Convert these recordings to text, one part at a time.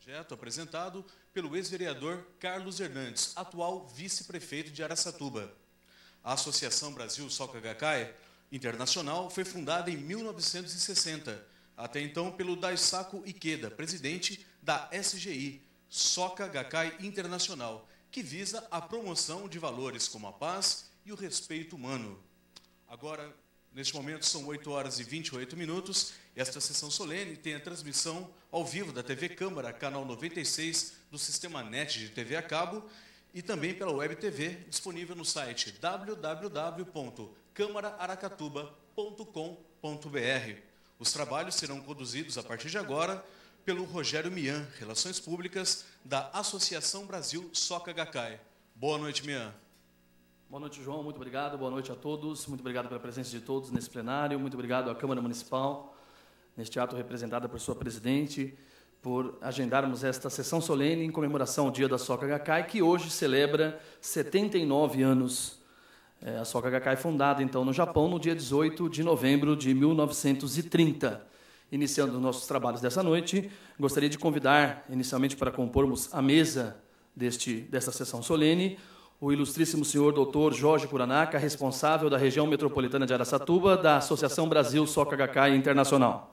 Projeto apresentado pelo ex-vereador Carlos Hernandes, atual vice-prefeito de Araçatuba. A Associação Brasil Soca Gakkai Internacional foi fundada em 1960, até então pelo Daisaku Ikeda, presidente da SGI, Soca Gakkai Internacional, que visa a promoção de valores como a paz e o respeito humano. Agora, neste momento, são 8 horas e 28 minutos. Esta sessão solene tem a transmissão ao vivo da TV Câmara, canal 96 do Sistema NET de TV a cabo e também pela Web TV, disponível no site www.câmaraaracatuba.com.br. Os trabalhos serão conduzidos a partir de agora pelo Rogério Mian, Relações Públicas da Associação Brasil Soca Gakkai. Boa noite, Mian. Boa noite, João. Muito obrigado. Boa noite a todos. Muito obrigado pela presença de todos nesse plenário. Muito obrigado à Câmara Municipal, neste ato representada por sua presidente, por agendarmos esta sessão solene em comemoração ao Dia da Soca Gakkai, que hoje celebra 79 anos. A Soca Gakkai fundada, então, no Japão, no dia 18 de novembro de 1930. Iniciando os nossos trabalhos dessa noite, gostaria de convidar, inicialmente, para compormos a mesa desta sessão solene, o ilustríssimo senhor Dr. Jorge Kuranaka, responsável da região metropolitana de Araçatuba, da Associação Brasil Soca Gakkai Internacional.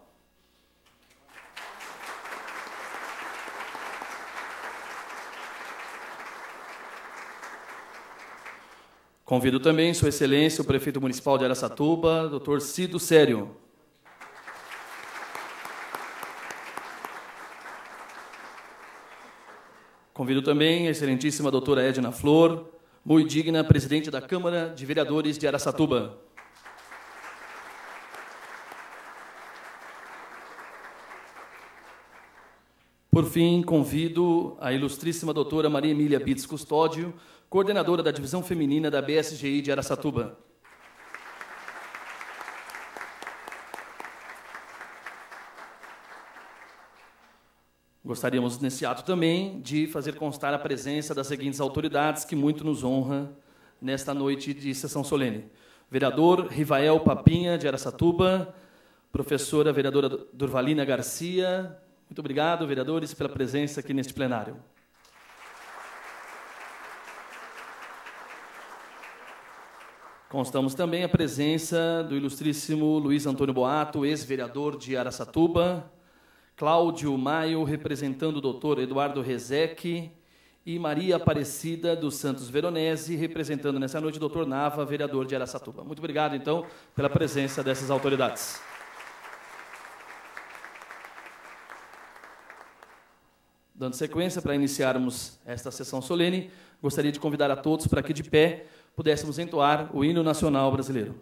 Convido também Sua Excelência, o Prefeito Municipal de Araçatuba, Dr. Cido Sério. Convido também a excelentíssima doutora Edna Flor, muito digna presidente da Câmara de Vereadores de Araçatuba. Por fim, convido a ilustríssima doutora Maria Emília Bitts Custódio, coordenadora da Divisão Feminina da BSGI de Araçatuba. Gostaríamos, nesse ato também, de fazer constar a presença das seguintes autoridades, que muito nos honra nesta noite de sessão solene. Vereador Rivael Papinha, de Araçatuba, professora vereadora Durvalina Garcia. Muito obrigado, vereadores, pela presença aqui neste plenário. Constamos também a presença do ilustríssimo Luiz Antônio Boato, ex-vereador de Araçatuba, Cláudio Maio, representando o doutor Eduardo Rezec, e Maria Aparecida dos Santos Veronese, representando nessa noite o doutor Nava, vereador de Araçatuba. Muito obrigado, então, pela presença dessas autoridades. Dando sequência, para iniciarmos esta sessão solene, gostaria de convidar a todos para que, de pé, pudéssemos entoar o hino nacional brasileiro.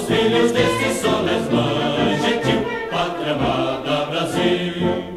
Filhos deste sol és mãe gentil, pátria amada Brasil.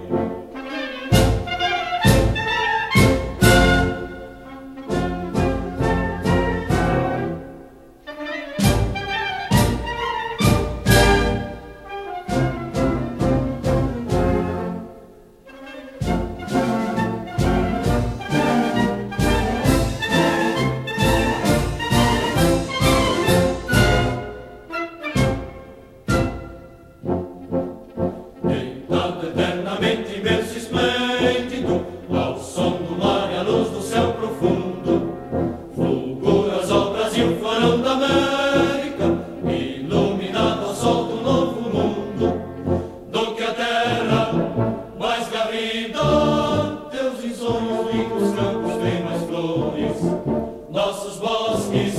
eternamente imenso e esplêndido, ao som do mar e à luz do céu profundo. Fulguras ao Brasil, florão da América, iluminado ao sol do novo mundo. Do que a terra mais garrida, teus risonhos ricos campos têm mais flores, nossos bosques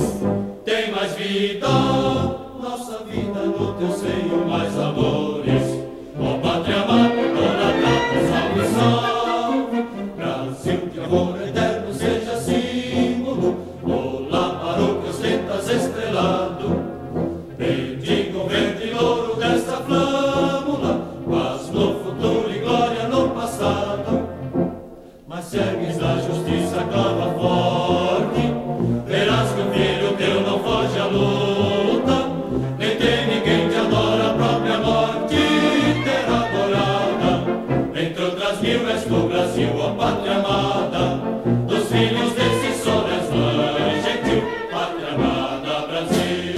têm mais vida, nossa vida no teu seio mais amores. Ó pátria amada, dona Prata, salve, salve, Brasil de amor eterno seja símbolo, olá para o que ostentas estrelado. Bendiga o verde louro desta flâmula, paz no futuro e glória no passado. Mas se ergues da justiça clava forte, verás que o filho teu não foge à luta, nem tem ninguém que adora a própria morte ter adorada. Entre outras mil és tu, Brasil, ó pátria amada, dos filhos desse sol és mãe gentil, pátria amada, Brasil.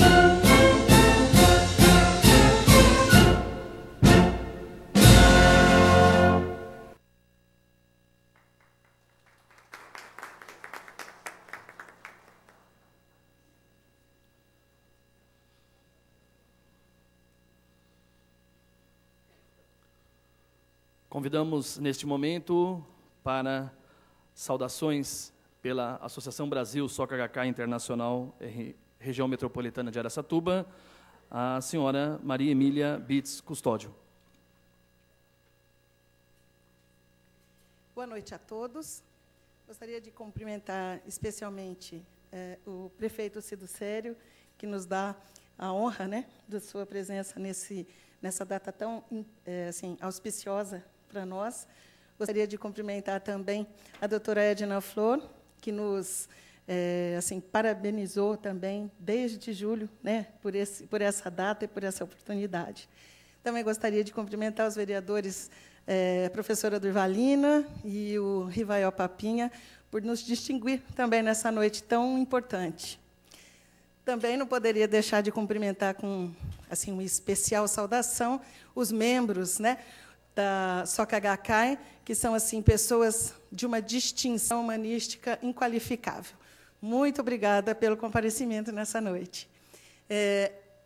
Convidamos, neste momento, para saudações pela Associação Brasil Soca Gakkai Internacional, Região Metropolitana de Araçatuba, a senhora Maria Emília Bitz Custódio. Boa noite a todos. Gostaria de cumprimentar especialmente o prefeito Cido Sério, que nos dá a honra, né, da sua presença nessa data tão assim, auspiciosa para nós. Gostaria de cumprimentar também a doutora Edna Flor, que nos assim, parabenizou também desde julho, né, por essa data e por essa oportunidade. Também gostaria de cumprimentar os vereadores, a professora Durvalina e o Rivael Papinha, por nos distinguir também nessa noite tão importante. Também não poderia deixar de cumprimentar com assim, uma especial saudação os membros, né, da Soca Gakkai, que são assim, pessoas de uma distinção humanística inqualificável. Muito obrigada pelo comparecimento nessa noite.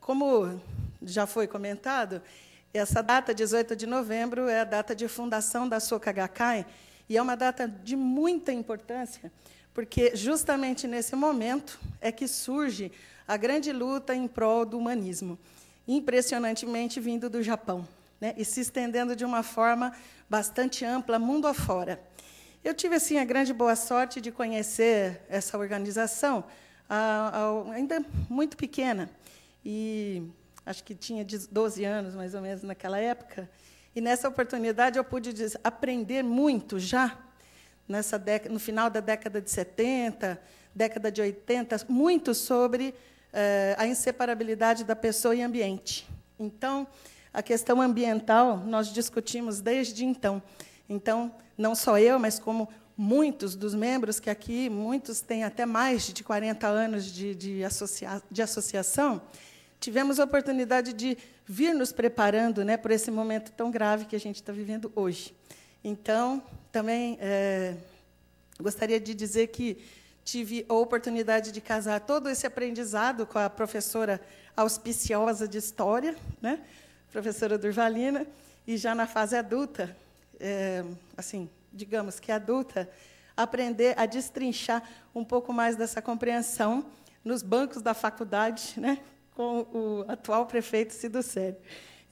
Como já foi comentado, essa data, 18 de novembro, é a data de fundação da Soca Gakkai, e é uma data de muita importância, porque justamente nesse momento é que surge a grande luta em prol do humanismo, impressionantemente vindo do Japão, né, e se estendendo de uma forma bastante ampla, mundo afora. Eu tive assim, a grande boa sorte de conhecer essa organização ainda muito pequena, e acho que tinha 12 anos, mais ou menos, naquela época, e, nessa oportunidade, eu pude aprender muito já, no final da década de 70, década de 80, muito sobre a inseparabilidade da pessoa e ambiente. Então, a questão ambiental nós discutimos desde então. Então, não só eu, mas como muitos dos membros, que aqui, muitos têm até mais de 40 anos de associação, tivemos a oportunidade de vir nos preparando, né, por esse momento tão grave que a gente está vivendo hoje. Então, também gostaria de dizer que tive a oportunidade de casar todo esse aprendizado com a professora auspiciosa de História, né, professora Durvalina, e já na fase adulta, assim, digamos que adulta, aprender a destrinchar um pouco mais dessa compreensão nos bancos da faculdade, né, com o atual prefeito Cido Sério.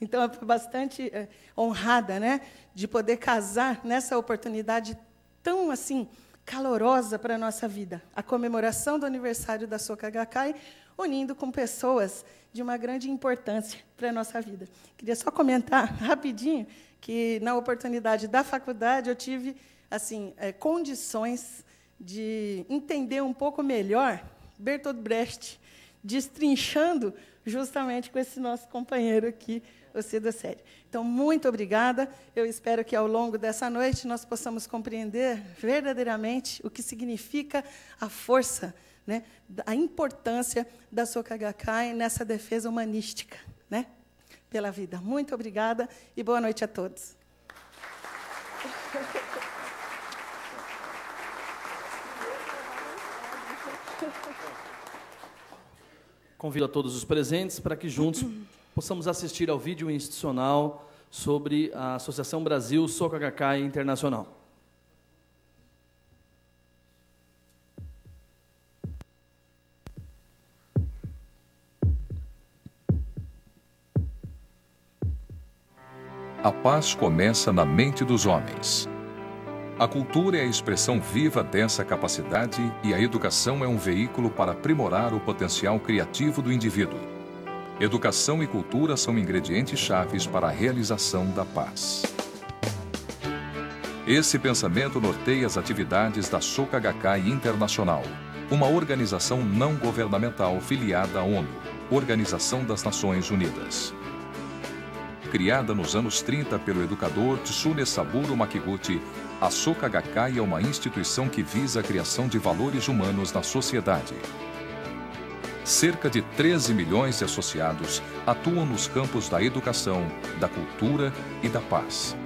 Então, eu fui bastante honrada, né, de poder casar nessa oportunidade tão assim calorosa para a nossa vida, a comemoração do aniversário da Soca Gakkai, unindo com pessoas de uma grande importância para a nossa vida. Queria só comentar rapidinho que, na oportunidade da faculdade, eu tive assim, condições de entender um pouco melhor Bertolt Brecht, destrinchando justamente com esse nosso companheiro aqui, o Cido Sério. Então, muito obrigada. Eu espero que, ao longo dessa noite, nós possamos compreender verdadeiramente o que significa a força, né, a importância da Soca Gakkai nessa defesa humanística, né, pela vida. Muito obrigada e boa noite a todos. Convido a todos os presentes para que juntos possamos assistir ao vídeo institucional sobre a Associação Brasil Soka Gakkai Internacional. A paz começa na mente dos homens. A cultura é a expressão viva dessa capacidade e a educação é um veículo para aprimorar o potencial criativo do indivíduo. Educação e cultura são ingredientes chaves para a realização da paz. Esse pensamento norteia as atividades da Soka Gakkai Internacional, uma organização não governamental filiada à ONU, Organização das Nações Unidas. Criada nos anos 30 pelo educador Tsunesaburo Makiguchi, a Soka Gakkai é uma instituição que visa a criação de valores humanos na sociedade. Cerca de 13 milhões de associados atuam nos campos da educação, da cultura e da paz.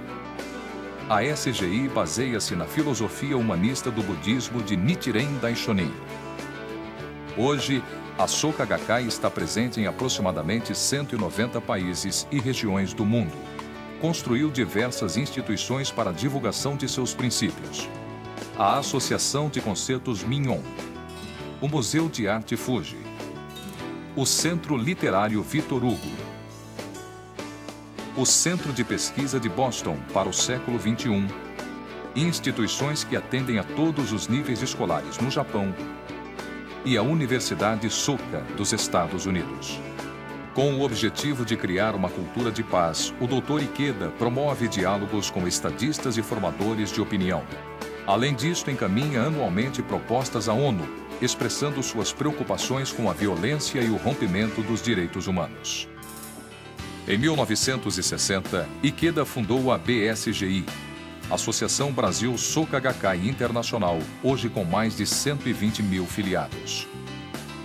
A SGI baseia-se na filosofia humanista do budismo de Nichiren Daishonin. Hoje, a Soka Gakkai está presente em aproximadamente 190 países e regiões do mundo. Construiu diversas instituições para a divulgação de seus princípios. A Associação de Concertos Minhon, o Museu de Arte Fuji, o Centro Literário Victor Hugo, o Centro de Pesquisa de Boston para o século XXI, instituições que atendem a todos os níveis escolares no Japão, e a Universidade Soka dos Estados Unidos. Com o objetivo de criar uma cultura de paz, o Dr. Ikeda promove diálogos com estadistas e formadores de opinião. Além disso, encaminha anualmente propostas à ONU, expressando suas preocupações com a violência e o rompimento dos direitos humanos. Em 1960, Ikeda fundou a BSGI, Associação Brasil Soka Gakkai Internacional, hoje com mais de 120 mil filiados.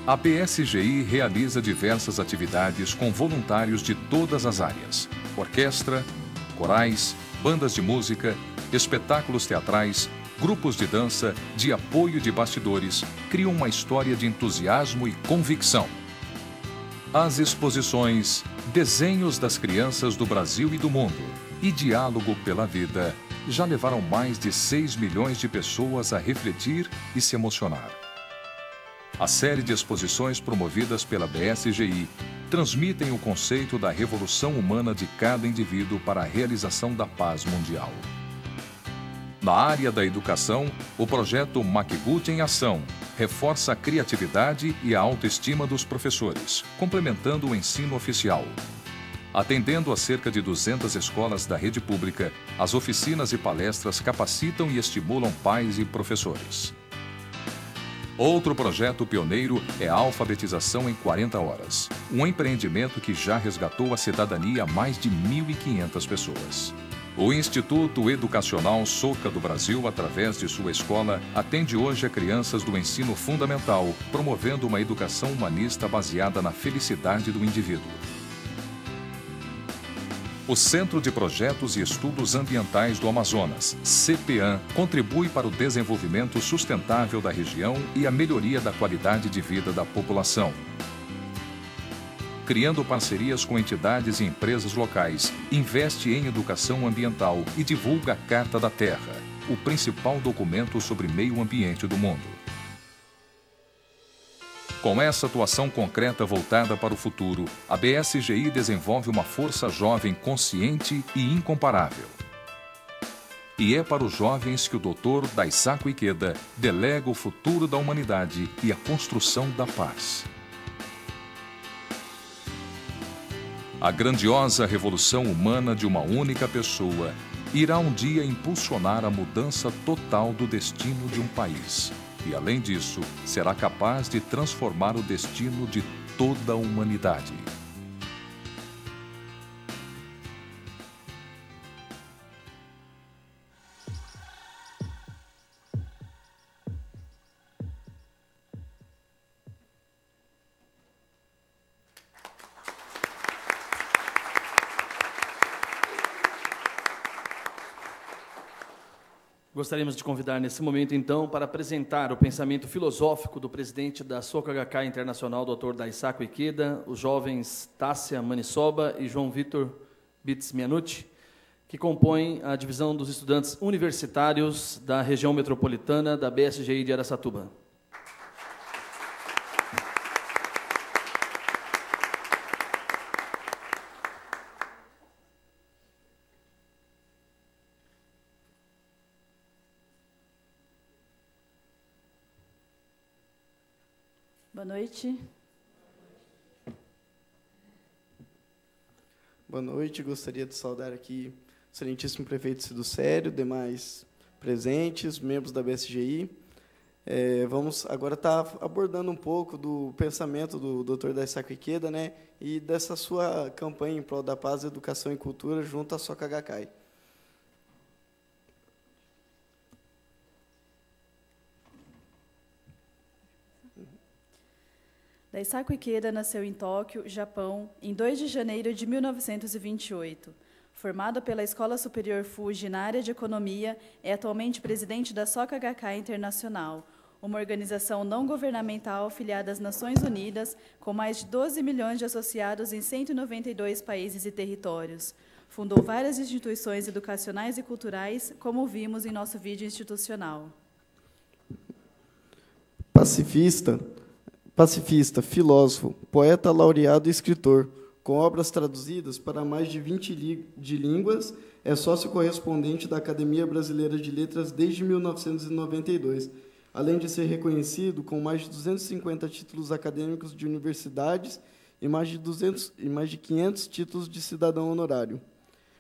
A BSGI realiza diversas atividades com voluntários de todas as áreas: orquestra, corais, bandas de música, espetáculos teatrais, grupos de dança, de apoio de bastidores, criam uma história de entusiasmo e convicção. As exposições Desenhos das Crianças do Brasil e do Mundo e Diálogo pela Vida já levaram mais de 6 milhões de pessoas a refletir e se emocionar. A série de exposições promovidas pela BSGI transmitem o conceito da revolução humana de cada indivíduo para a realização da paz mundial. Na área da educação, o projeto Makiguchi em Ação reforça a criatividade e a autoestima dos professores, complementando o ensino oficial. Atendendo a cerca de 200 escolas da rede pública, as oficinas e palestras capacitam e estimulam pais e professores. Outro projeto pioneiro é a alfabetização em 40 horas, um empreendimento que já resgatou a cidadania a mais de 1.500 pessoas. O Instituto Educacional Soka do Brasil, através de sua escola, atende hoje a crianças do ensino fundamental, promovendo uma educação humanista baseada na felicidade do indivíduo. O Centro de Projetos e Estudos Ambientais do Amazonas, CPAM, contribui para o desenvolvimento sustentável da região e a melhoria da qualidade de vida da população. Criando parcerias com entidades e empresas locais, investe em educação ambiental e divulga a Carta da Terra, o principal documento sobre meio ambiente do mundo. Com essa atuação concreta voltada para o futuro, a BSGI desenvolve uma força jovem consciente e incomparável. E é para os jovens que o Dr. Daisaku Ikeda delega o futuro da humanidade e a construção da paz. A grandiosa revolução humana de uma única pessoa irá um dia impulsionar a mudança total do destino de um país. E, além disso, será capaz de transformar o destino de toda a humanidade. Gostaríamos de convidar nesse momento, então, para apresentar o pensamento filosófico do presidente da Soka Gakkai Internacional, Dr. Daisaku Ikeda, os jovens Tássia Manisoba e João Vitor Bitz Mianucci, que compõem a divisão dos estudantes universitários da região metropolitana da BSGI de Araçatuba. Boa noite. Boa noite. Gostaria de saudar aqui o excelentíssimo prefeito Cido Sério, demais presentes, membros da BSGI. Vamos agora estar abordando um pouco do pensamento do Dr. Daisaku Ikeda, né, e dessa sua campanha em prol da paz, educação e cultura junto à Soka Gakkai. Daisaku Ikeda nasceu em Tóquio, Japão, em 2 de janeiro de 1928. Formado pela Escola Superior Fuji na área de economia, é atualmente presidente da Soka Gakkai Internacional, uma organização não governamental filiada às Nações Unidas, com mais de 12 milhões de associados em 192 países e territórios. Fundou várias instituições educacionais e culturais, como vimos em nosso vídeo institucional. Pacifista, filósofo, poeta laureado e escritor, com obras traduzidas para mais de 20 línguas, é sócio correspondente da Academia Brasileira de Letras desde 1992, além de ser reconhecido com mais de 250 títulos acadêmicos de universidades e mais de 500 títulos de cidadão honorário.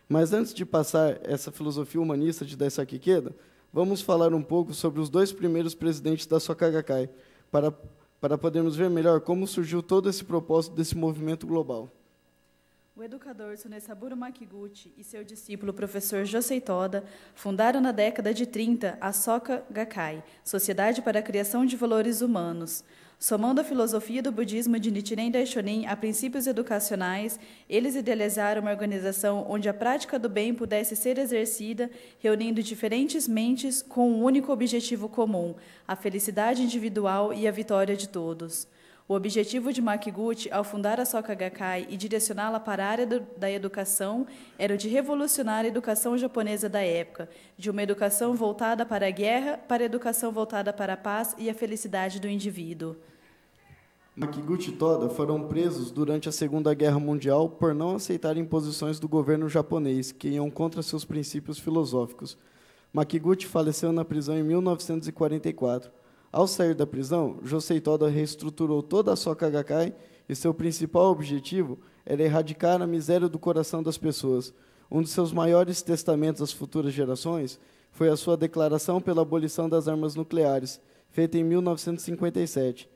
Mas antes de passar essa filosofia humanista de Daisaku Ikeda, vamos falar um pouco sobre os 2 primeiros presidentes da Soka Gakkai, para podermos ver melhor como surgiu todo esse propósito desse movimento global. O educador Tsunesaburo Makiguchi e seu discípulo professor Josei Toda fundaram na década de 30 a Soka Gakkai, Sociedade para a Criação de Valores Humanos. Somando a filosofia do budismo de Nichiren Daishonin a princípios educacionais, eles idealizaram uma organização onde a prática do bem pudesse ser exercida, reunindo diferentes mentes com um único objetivo comum, a felicidade individual e a vitória de todos. O objetivo de Makiguchi, ao fundar a Soka Gakkai e direcioná-la para a área da educação, era o de revolucionar a educação japonesa da época, de uma educação voltada para a guerra, para a educação voltada para a paz e a felicidade do indivíduo. Makiguchi e Toda foram presos durante a Segunda Guerra Mundial por não aceitarem posições do governo japonês, que iam contra seus princípios filosóficos. Makiguchi faleceu na prisão em 1944. Ao sair da prisão, Josei Toda reestruturou toda a Soka Gakkai e seu principal objetivo era erradicar a miséria do coração das pessoas. Um de seus maiores testamentos às futuras gerações foi a sua declaração pela abolição das armas nucleares, feita em 1957.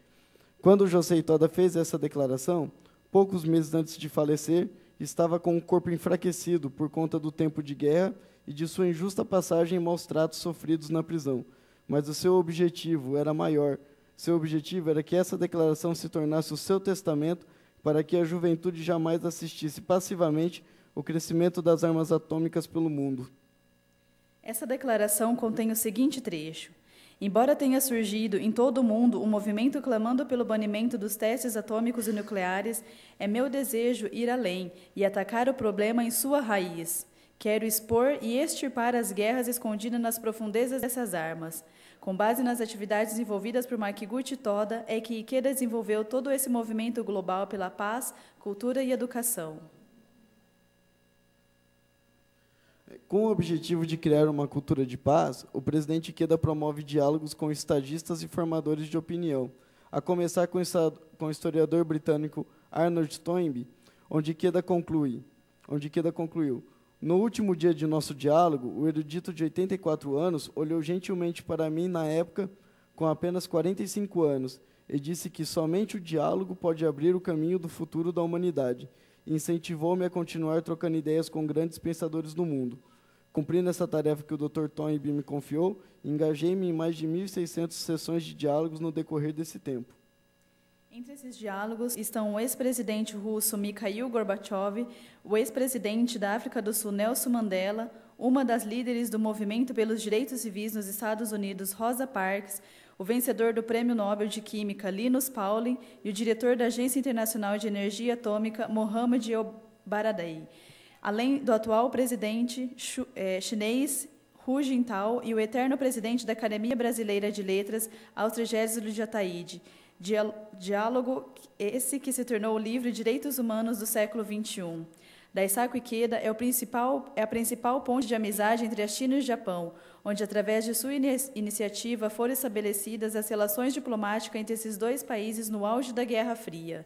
Quando Josei Toda fez essa declaração, poucos meses antes de falecer, estava com o corpo enfraquecido por conta do tempo de guerra e de sua injusta passagem e maus tratos sofridos na prisão. Mas o seu objetivo era maior. Seu objetivo era que essa declaração se tornasse o seu testamento para que a juventude jamais assistisse passivamente o crescimento das armas atômicas pelo mundo. Essa declaração contém o seguinte trecho: embora tenha surgido em todo o mundo um movimento clamando pelo banimento dos testes atômicos e nucleares, é meu desejo ir além e atacar o problema em sua raiz. Quero expor e extirpar as guerras escondidas nas profundezas dessas armas. Com base nas atividades desenvolvidas por Makiguchi Toda, é que Ikeda desenvolveu todo esse movimento global pela paz, cultura e educação. Com o objetivo de criar uma cultura de paz, o presidente Ikeda promove diálogos com estadistas e formadores de opinião, a começar com o historiador britânico Arnold Toynbee, onde Ikeda concluiu: no último dia de nosso diálogo, o erudito de 84 anos olhou gentilmente para mim na época, com apenas 45 anos, e disse que somente o diálogo pode abrir o caminho do futuro da humanidade, e incentivou-me a continuar trocando ideias com grandes pensadores do mundo. Cumprindo essa tarefa que o Dr. Toynbee me confiou, engajei-me em mais de 1.600 sessões de diálogos no decorrer desse tempo. Entre esses diálogos estão o ex-presidente russo Mikhail Gorbachev, o ex-presidente da África do Sul Nelson Mandela, uma das líderes do movimento pelos direitos civis nos Estados Unidos, Rosa Parks, o vencedor do Prêmio Nobel de Química, Linus Pauling, e o diretor da Agência Internacional de Energia Atômica, Mohammad El-Baradei, além do atual presidente chinês, Hu Jintao, e o eterno presidente da Academia Brasileira de Letras, Austro-Gésilo de Ataíde. Diálogo esse que se tornou o livro Direitos Humanos do século XXI. Daisaku Ikeda é a principal ponte de amizade entre a China e o Japão, onde, através de sua iniciativa, foram estabelecidas as relações diplomáticas entre esses dois países no auge da Guerra Fria.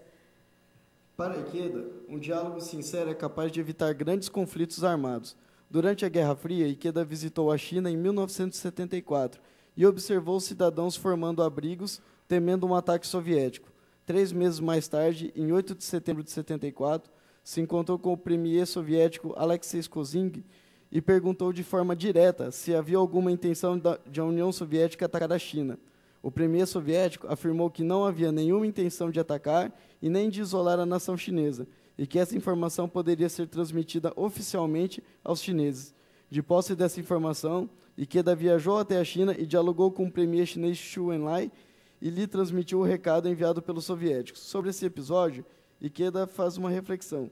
Para Ikeda, um diálogo sincero é capaz de evitar grandes conflitos armados. Durante a Guerra Fria, Ikeda visitou a China em 1974 e observou os cidadãos formando abrigos, temendo um ataque soviético. 3 meses mais tarde, em 8 de setembro de 74, se encontrou com o premier soviético Alexei Kozing e perguntou de forma direta se havia alguma intenção de a União Soviética atacar a China. O premier soviético afirmou que não havia nenhuma intenção de atacar e nem de isolar a nação chinesa, e que essa informação poderia ser transmitida oficialmente aos chineses. De posse dessa informação, Ikeda viajou até a China e dialogou com o premier chinês Xu Enlai e lhe transmitiu o recado enviado pelos soviéticos. Sobre esse episódio, Ikeda faz uma reflexão.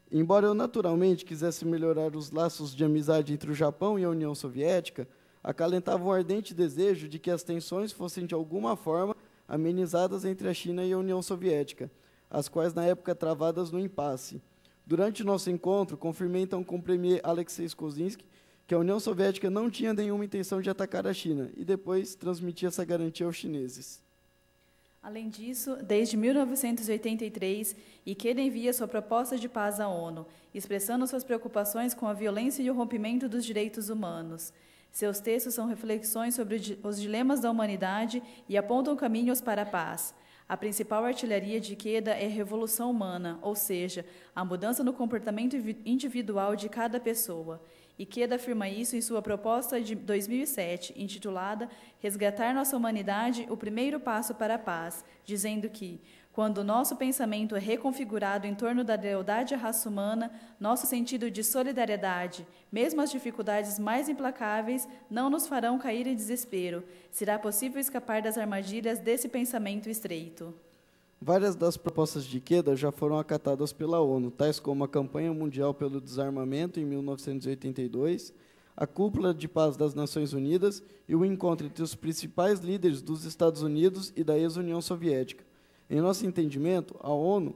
Embora eu naturalmente quisesse melhorar os laços de amizade entre o Japão e a União Soviética, acalentava um ardente desejo de que as tensões fossem de alguma forma amenizadas entre a China e a União Soviética, as quais na época travadas no impasse. Durante nosso encontro, confirmei então com o premier Alexei Kozynski que a União Soviética não tinha nenhuma intenção de atacar a China e depois transmiti essa garantia aos chineses. Além disso, desde 1983, Ikeda envia sua proposta de paz à ONU, expressando suas preocupações com a violência e o rompimento dos direitos humanos. Seus textos são reflexões sobre os dilemas da humanidade e apontam caminhos para a paz. A principal artilharia de Ikeda é a revolução humana, ou seja, a mudança no comportamento individual de cada pessoa. Ikeda afirma isso em sua proposta de 2007, intitulada Resgatar Nossa Humanidade, o Primeiro Passo para a Paz, dizendo que, quando o nosso pensamento é reconfigurado em torno da lealdade à raça humana, nosso sentido de solidariedade, mesmo as dificuldades mais implacáveis, não nos farão cair em desespero. Será possível escapar das armadilhas desse pensamento estreito. Várias das propostas de Ikeda já foram acatadas pela ONU, tais como a Campanha Mundial pelo Desarmamento, em 1982, a Cúpula de Paz das Nações Unidas e o encontro entre os principais líderes dos Estados Unidos e da ex-União Soviética. Em nosso entendimento, a ONU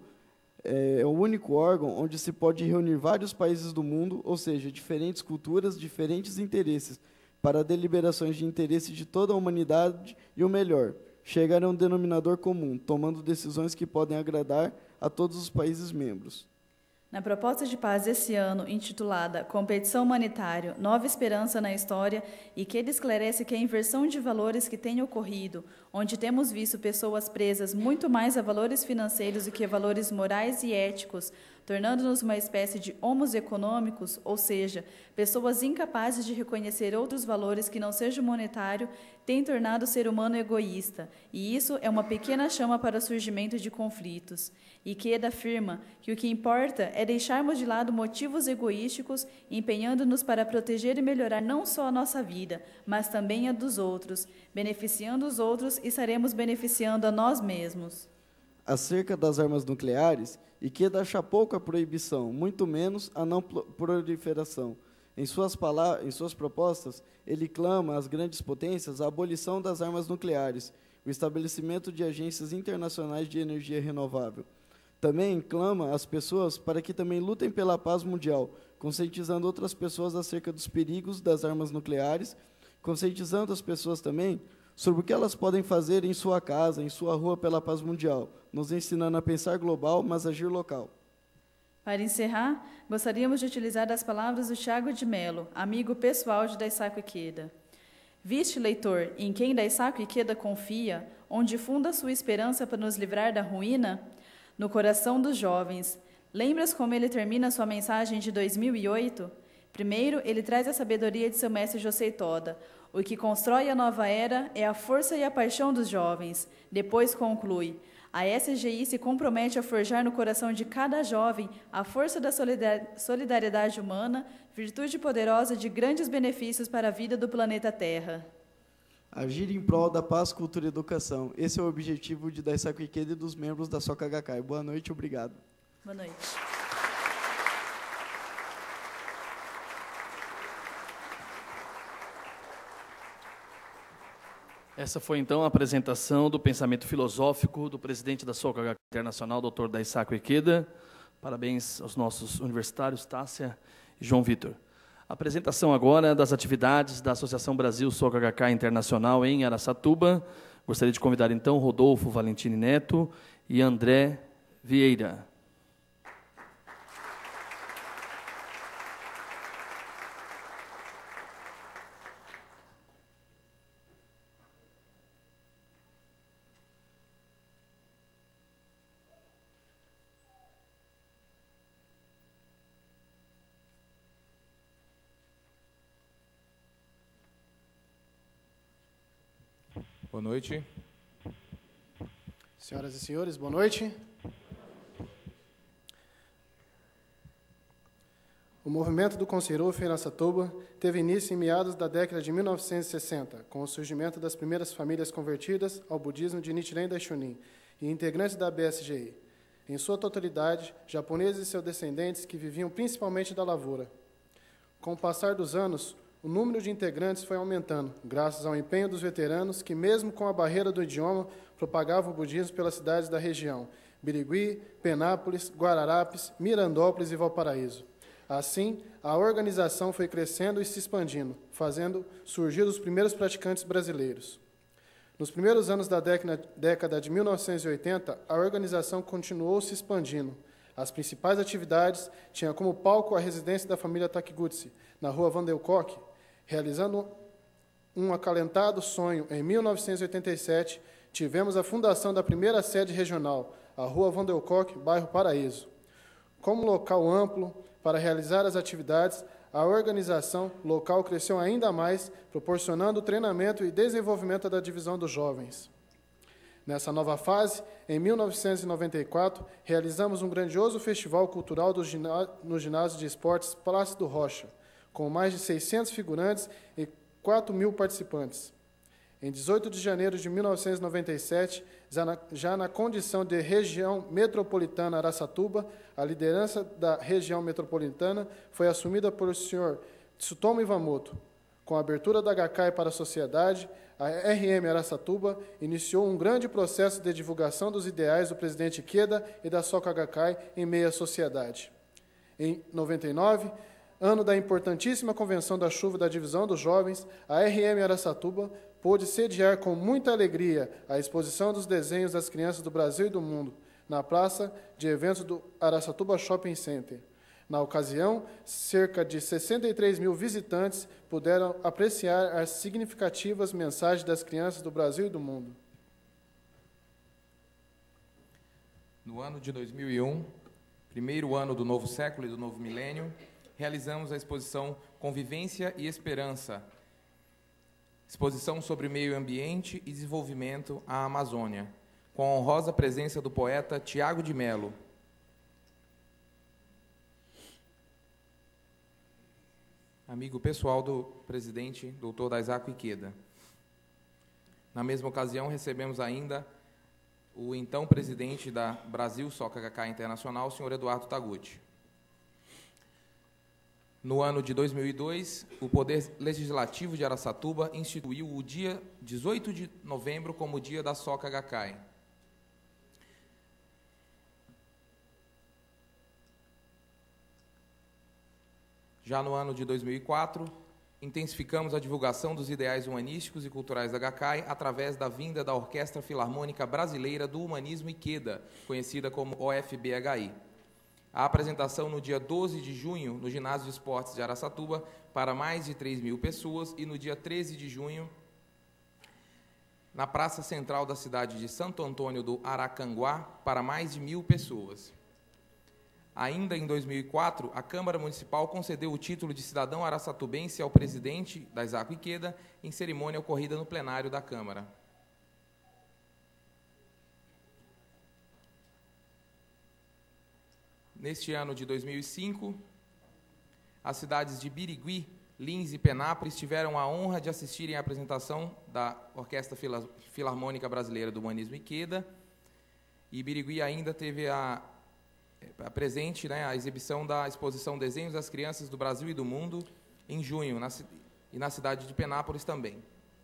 é o único órgão onde se pode reunir vários países do mundo, ou seja, diferentes culturas, diferentes interesses, para deliberações de interesse de toda a humanidade e o melhor, chegar a um denominador comum, tomando decisões que podem agradar a todos os países membros. Na proposta de paz desse ano, intitulada Competição Humanitária, Nova Esperança na História, Ikeda esclarece que a inversão de valores que tem ocorrido, onde temos visto pessoas presas muito mais a valores financeiros do que a valores morais e éticos, tornando-nos uma espécie de homos econômicos, ou seja, pessoas incapazes de reconhecer outros valores que não sejam monetário, tem tornado o ser humano egoísta, e isso é uma pequena chama para o surgimento de conflitos. Ikeda afirma que o que importa é deixarmos de lado motivos egoísticos, empenhando-nos para proteger e melhorar não só a nossa vida, mas também a dos outros. Beneficiando os outros, estaremos beneficiando a nós mesmos. Acerca das armas nucleares, Ikeda acha pouco a proibição, muito menos a não proliferação. Em suas propostas, ele clama às grandes potências a abolição das armas nucleares, o estabelecimento de agências internacionais de energia renovável. Também clama às pessoas para que também lutem pela paz mundial, conscientizando outras pessoas acerca dos perigos das armas nucleares, conscientizando as pessoas também sobre o que elas podem fazer em sua casa, em sua rua pela paz mundial, nos ensinando a pensar global, mas agir local. Para encerrar, gostaríamos de utilizar as palavras do Thiago de Mello, amigo pessoal de Daisaku Ikeda. Viste, leitor, em quem Daisaku Ikeda confia, onde funda sua esperança para nos livrar da ruína? No coração dos jovens. Lembras como ele termina sua mensagem de 2008? Primeiro, ele traz a sabedoria de seu mestre Josei Toda. O que constrói a nova era é a força e a paixão dos jovens. Depois conclui: A SGI se compromete a forjar no coração de cada jovem a força da solidariedade humana, virtude poderosa de grandes benefícios para a vida do planeta Terra. Agir em prol da paz, cultura e educação. Esse é o objetivo de Daisaku Ikeda e dos membros da Soka Gakkai. Boa noite, obrigado. Boa noite. Essa foi, então, a apresentação do pensamento filosófico do presidente da Soka Gakkai Internacional, Dr. Daisaku Ikeda. Parabéns aos nossos universitários, Tássia e João Vitor. A apresentação agora das atividades da Associação Brasil Soka Gakkai Internacional em Araçatuba. Gostaria de convidar, então, Rodolfo Valentini Neto e André Vieira. Boa noite. Senhoras e senhores, boa noite. O movimento do Conseruf em Araçatuba teve início em meados da década de 1960, com o surgimento das primeiras famílias convertidas ao budismo de Nichiren Daishonin e integrantes da BSGI. Em sua totalidade, japoneses e seus descendentes que viviam principalmente da lavoura. Com o passar dos anos, o número de integrantes foi aumentando, graças ao empenho dos veteranos que, mesmo com a barreira do idioma, propagavam o budismo pelas cidades da região, Birigui, Penápolis, Guararapes, Mirandópolis e Valparaíso. Assim, a organização foi crescendo e se expandindo, fazendo surgir os primeiros praticantes brasileiros. Nos primeiros anos da década de 1980, a organização continuou se expandindo. As principais atividades tinham como palco a residência da família Takiguchi, na rua Vandelkock. Realizando um acalentado sonho, em 1987, tivemos a fundação da primeira sede regional, a Rua Vandelkock, bairro Paraíso. Como local amplo para realizar as atividades, a organização local cresceu ainda mais, proporcionando treinamento e desenvolvimento da divisão dos jovens. Nessa nova fase, em 1994, realizamos um grandioso festival cultural no ginásio de esportes Plácido Rocha, com mais de 600 figurantes e 4.000 participantes. Em 18 de janeiro de 1997, já na condição de região metropolitana Araçatuba, a liderança da região metropolitana foi assumida pelo senhor Tsutomu Iwamoto. Com a abertura da Gakkai para a sociedade, a RM Araçatuba iniciou um grande processo de divulgação dos ideais do presidente Ikeda e da Soka Gakkai em meio à sociedade. Em 99, ano da importantíssima Convenção da Chuva da Divisão dos Jovens, a RM Araçatuba pôde sediar com muita alegria a exposição dos desenhos das crianças do Brasil e do mundo, na praça de eventos do Araçatuba Shopping Center. Na ocasião, cerca de 63.000 visitantes puderam apreciar as significativas mensagens das crianças do Brasil e do mundo. No ano de 2001, primeiro ano do novo século e do novo milênio, realizamos a exposição Convivência e Esperança, exposição sobre meio ambiente e desenvolvimento à Amazônia, com a honrosa presença do poeta Tiago de Mello. Amigo pessoal do presidente, Dr. Daisaku Ikeda. Na mesma ocasião, recebemos ainda o então presidente da Brasil Soka Gakkai Internacional, o senhor Eduardo Taguchi. No ano de 2002, o Poder Legislativo de Araçatuba instituiu o dia 18 de novembro como Dia da Soka Gakkai. Já no ano de 2004, intensificamos a divulgação dos ideais humanísticos e culturais da Gakkai através da vinda da Orquestra Filarmônica Brasileira do Humanismo Ikeda, conhecida como OFBHI. A apresentação no dia 12 de junho, no Ginásio de Esportes de Araçatuba, para mais de 3.000 pessoas, e no dia 13 de junho, na Praça Central da cidade de Santo Antônio do Aracanguá, para mais de 1.000 pessoas. Ainda em 2004, a Câmara Municipal concedeu o título de cidadão araçatubense ao presidente Daisaku Ikeda, em cerimônia ocorrida no plenário da Câmara. neste ano de 2005, as cidades de Birigui, Lins e Penápolis tiveram a honra de assistirem à apresentação da Orquestra Filarmônica Brasileira do Humanismo Ikeda, e Birigui ainda teve presente, né, a exibição da exposição Desenhos das Crianças do Brasil e do Mundo, em junho, e na cidade de Penápolis também,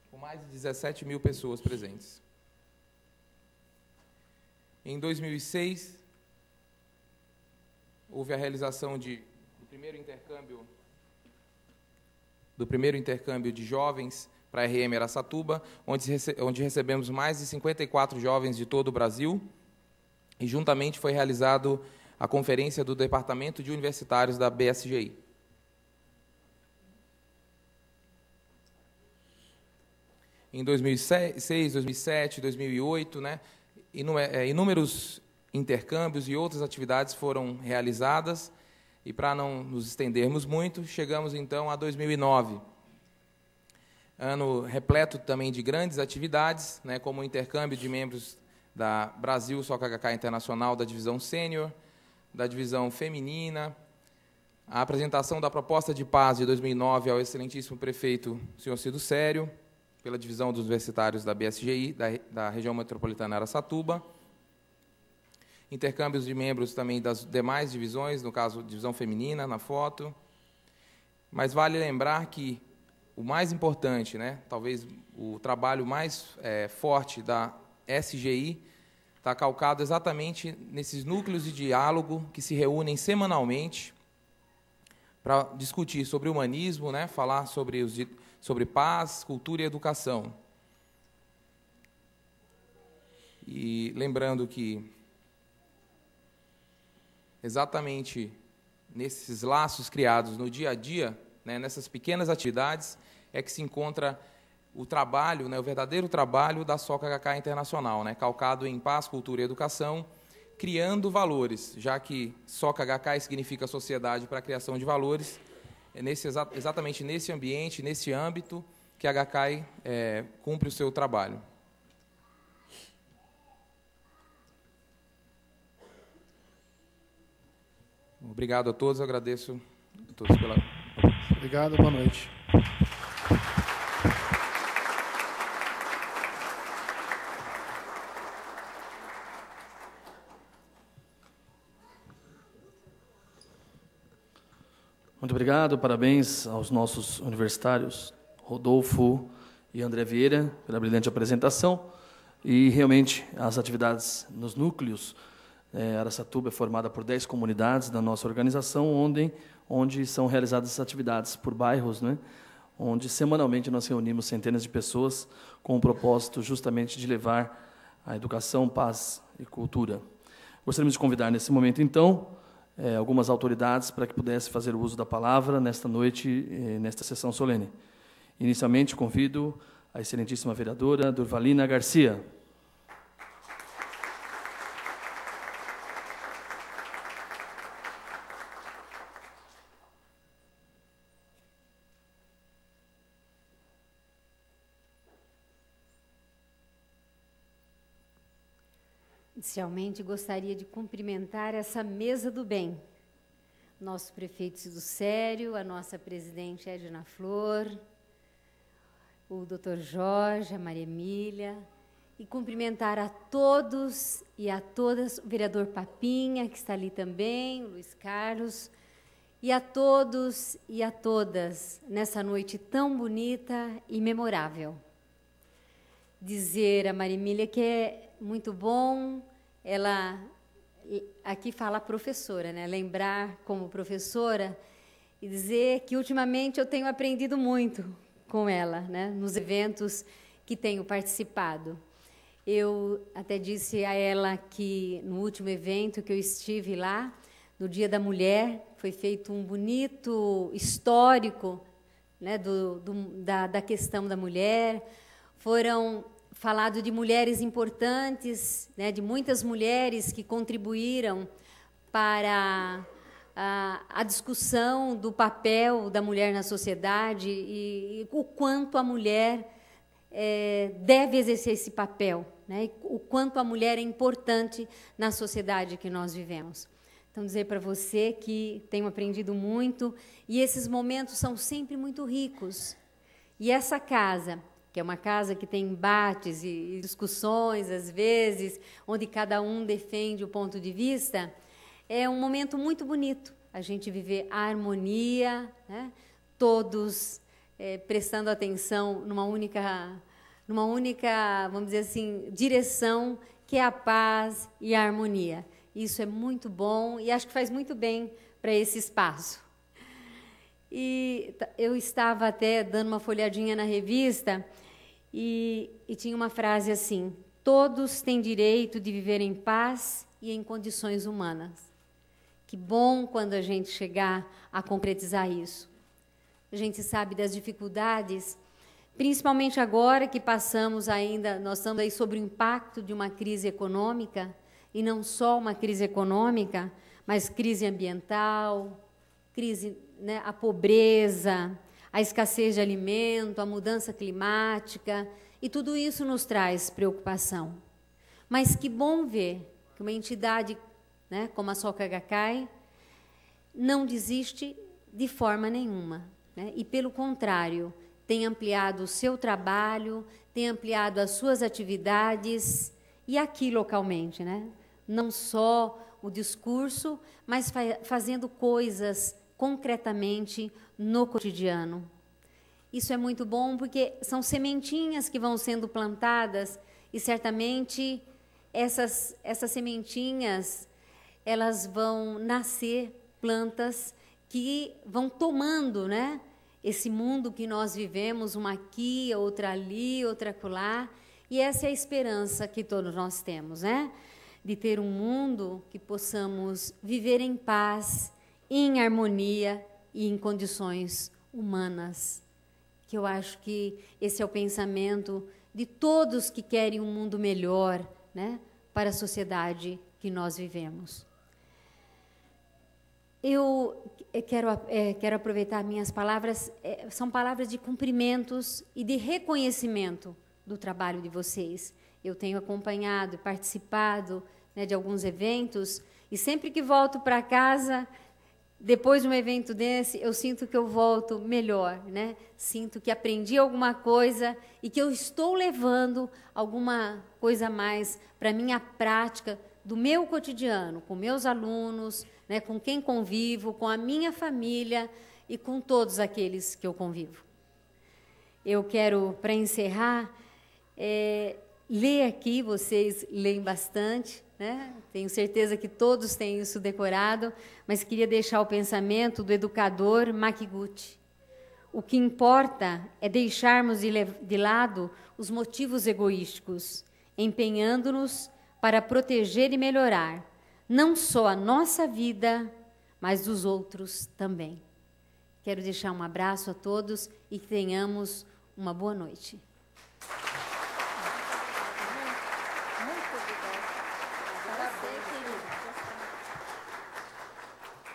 com mais de 17 mil pessoas presentes. Em 2006, houve a realização do primeiro intercâmbio de jovens para a RM Araçatuba, onde recebemos mais de 54 jovens de todo o Brasil, e juntamente foi realizado a conferência do Departamento de Universitários da BSGI. Em 2006, 2007, 2008, né, inúmeros intercâmbios e outras atividades foram realizadas, e para não nos estendermos muito, chegamos então a 2009. Ano repleto também de grandes atividades, né, como o intercâmbio de membros da Brasil Soca Gakkai Internacional da divisão sênior, da divisão feminina, a apresentação da proposta de paz de 2009 ao excelentíssimo prefeito, senhor Cido Sério, pela divisão dos universitários da BSGI, da região metropolitana Araçatuba, intercâmbios de membros também das demais divisões, no caso, divisão feminina, na foto. Mas vale lembrar que o mais importante, né, talvez o trabalho mais forte da SGI, está calcado exatamente nesses núcleos de diálogo que se reúnem semanalmente para discutir sobre humanismo, né, falar sobre paz, cultura e educação. E lembrando que exatamente nesses laços criados no dia a dia, né, nessas pequenas atividades, é que se encontra o trabalho, né, o verdadeiro trabalho da Soca Gakkai Internacional, né, calcado em paz, cultura e educação, criando valores, já que Soca Gakkai significa Sociedade para a Criação de Valores. É exatamente nesse ambiente, nesse âmbito, que a Gakkai cumpre o seu trabalho. Obrigado a todos, eu agradeço a todos pela... Obrigado, boa noite. Muito obrigado, parabéns aos nossos universitários, Rodolfo e André Vieira, pela brilhante apresentação. E, realmente, as atividades nos núcleos, Araçatuba é formada por 10 comunidades da nossa organização, onde são realizadas essas atividades por bairros, né, onde semanalmente nós reunimos centenas de pessoas com o propósito justamente de levar a educação, paz e cultura. Gostaríamos de convidar nesse momento, então, algumas autoridades para que pudessem fazer o uso da palavra nesta noite, nesta sessão solene. Inicialmente, convido a excelentíssima vereadora Durvalina Garcia. Inicialmente, gostaria de cumprimentar essa mesa do bem. Nosso prefeito Cido Sério, a nossa presidente Edna Flor, o doutor Jorge, a Maria Emília, e cumprimentar a todos e a todas, o vereador Papinha, que está ali também, o Luiz Carlos, e a todos e a todas, nessa noite tão bonita e memorável. Dizer a Maria Emília que é muito bom, ela, aqui fala professora, né? Lembrar como professora e dizer que, ultimamente, eu tenho aprendido muito com ela, né? Nos eventos que tenho participado. Eu até disse a ela que, no último evento que eu estive lá, no Dia da Mulher, foi feito um bonito histórico, né, da questão da mulher. Foram falado de mulheres importantes, né, de muitas mulheres que contribuíram para a discussão do papel da mulher na sociedade e o quanto a mulher deve exercer esse papel, né, e o quanto a mulher é importante na sociedade que nós vivemos. Então, dizer para você que tenho aprendido muito, e esses momentos são sempre muito ricos. E essa casa, que é uma casa que tem embates e discussões, às vezes, onde cada um defende o ponto de vista, é um momento muito bonito. A gente viver a harmonia, né? Todos prestando atenção numa única, vamos dizer assim, direção, que é a paz e a harmonia. Isso é muito bom e acho que faz muito bem para esse espaço. E eu estava até dando uma folhadinha na revista e tinha uma frase assim: todos têm direito de viver em paz e em condições humanas. Que bom quando a gente chegar a concretizar isso. A gente sabe das dificuldades, principalmente agora que passamos ainda, nós estamos aí sobre o impacto de uma crise econômica, e não só uma crise econômica, mas crise ambiental, crise, né, a pobreza, a escassez de alimento, a mudança climática, e tudo isso nos traz preocupação. Mas que bom ver que uma entidade, né, como a Soka Gakkai não desiste de forma nenhuma, né, e, pelo contrário, tem ampliado o seu trabalho, tem ampliado as suas atividades, e aqui localmente, né? Não só o discurso, mas fazendo coisas concretamente no cotidiano. Isso é muito bom porque são sementinhas que vão sendo plantadas e certamente essas sementinhas elas vão nascer plantas que vão tomando, né, esse mundo que nós vivemos, uma aqui, outra ali, outra acolá, e essa é a esperança que todos nós temos, né? De ter um mundo que possamos viver em paz, em harmonia e em condições humanas. Que eu acho que esse é o pensamento de todos que querem um mundo melhor, né, para a sociedade que nós vivemos. Eu quero aproveitar minhas palavras, são palavras de cumprimentos e de reconhecimento do trabalho de vocês. Eu tenho acompanhado e participado, né, de alguns eventos, e sempre que volto para casa, depois de um evento desse, eu sinto que eu volto melhor, né? Sinto que aprendi alguma coisa e que eu estou levando alguma coisa a mais para a minha prática do meu cotidiano, com meus alunos, né, com quem convivo, com a minha família e com todos aqueles que eu convivo. Eu quero, para encerrar, ler aqui, vocês leem bastante, né? Tenho certeza que todos têm isso decorado, mas queria deixar o pensamento do educador Makiguchi. O que importa é deixarmos de lado os motivos egoísticos, empenhando-nos para proteger e melhorar, não só a nossa vida, mas dos outros também. Quero deixar um abraço a todos e que tenhamos uma boa noite.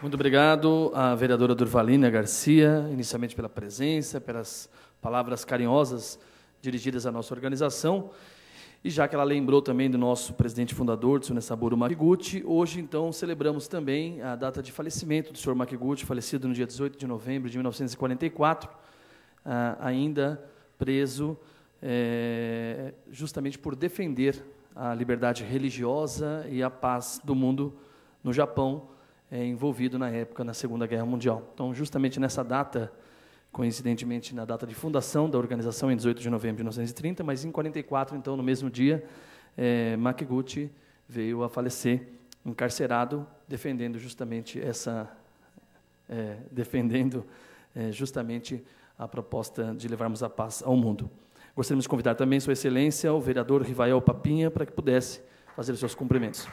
Muito obrigado à vereadora Durvalina Garcia, inicialmente pela presença, pelas palavras carinhosas dirigidas à nossa organização. E já que ela lembrou também do nosso presidente fundador, do Sr. Saburo Makiguchi, hoje, então, celebramos também a data de falecimento do Sr. Makiguchi, falecido no dia 18 de novembro de 1944, ainda preso justamente por defender a liberdade religiosa e a paz do mundo no Japão, envolvido na época na Segunda Guerra Mundial. Então, justamente nessa data, coincidentemente na data de fundação da organização, em 18 de novembro de 1930, mas em 44, então, no mesmo dia, Makiguchi veio a falecer encarcerado, defendendo justamente a proposta de levarmos a paz ao mundo. Gostaríamos de convidar também Sua Excelência, o vereador Rivael Papinha, para que pudesse fazer os seus cumprimentos.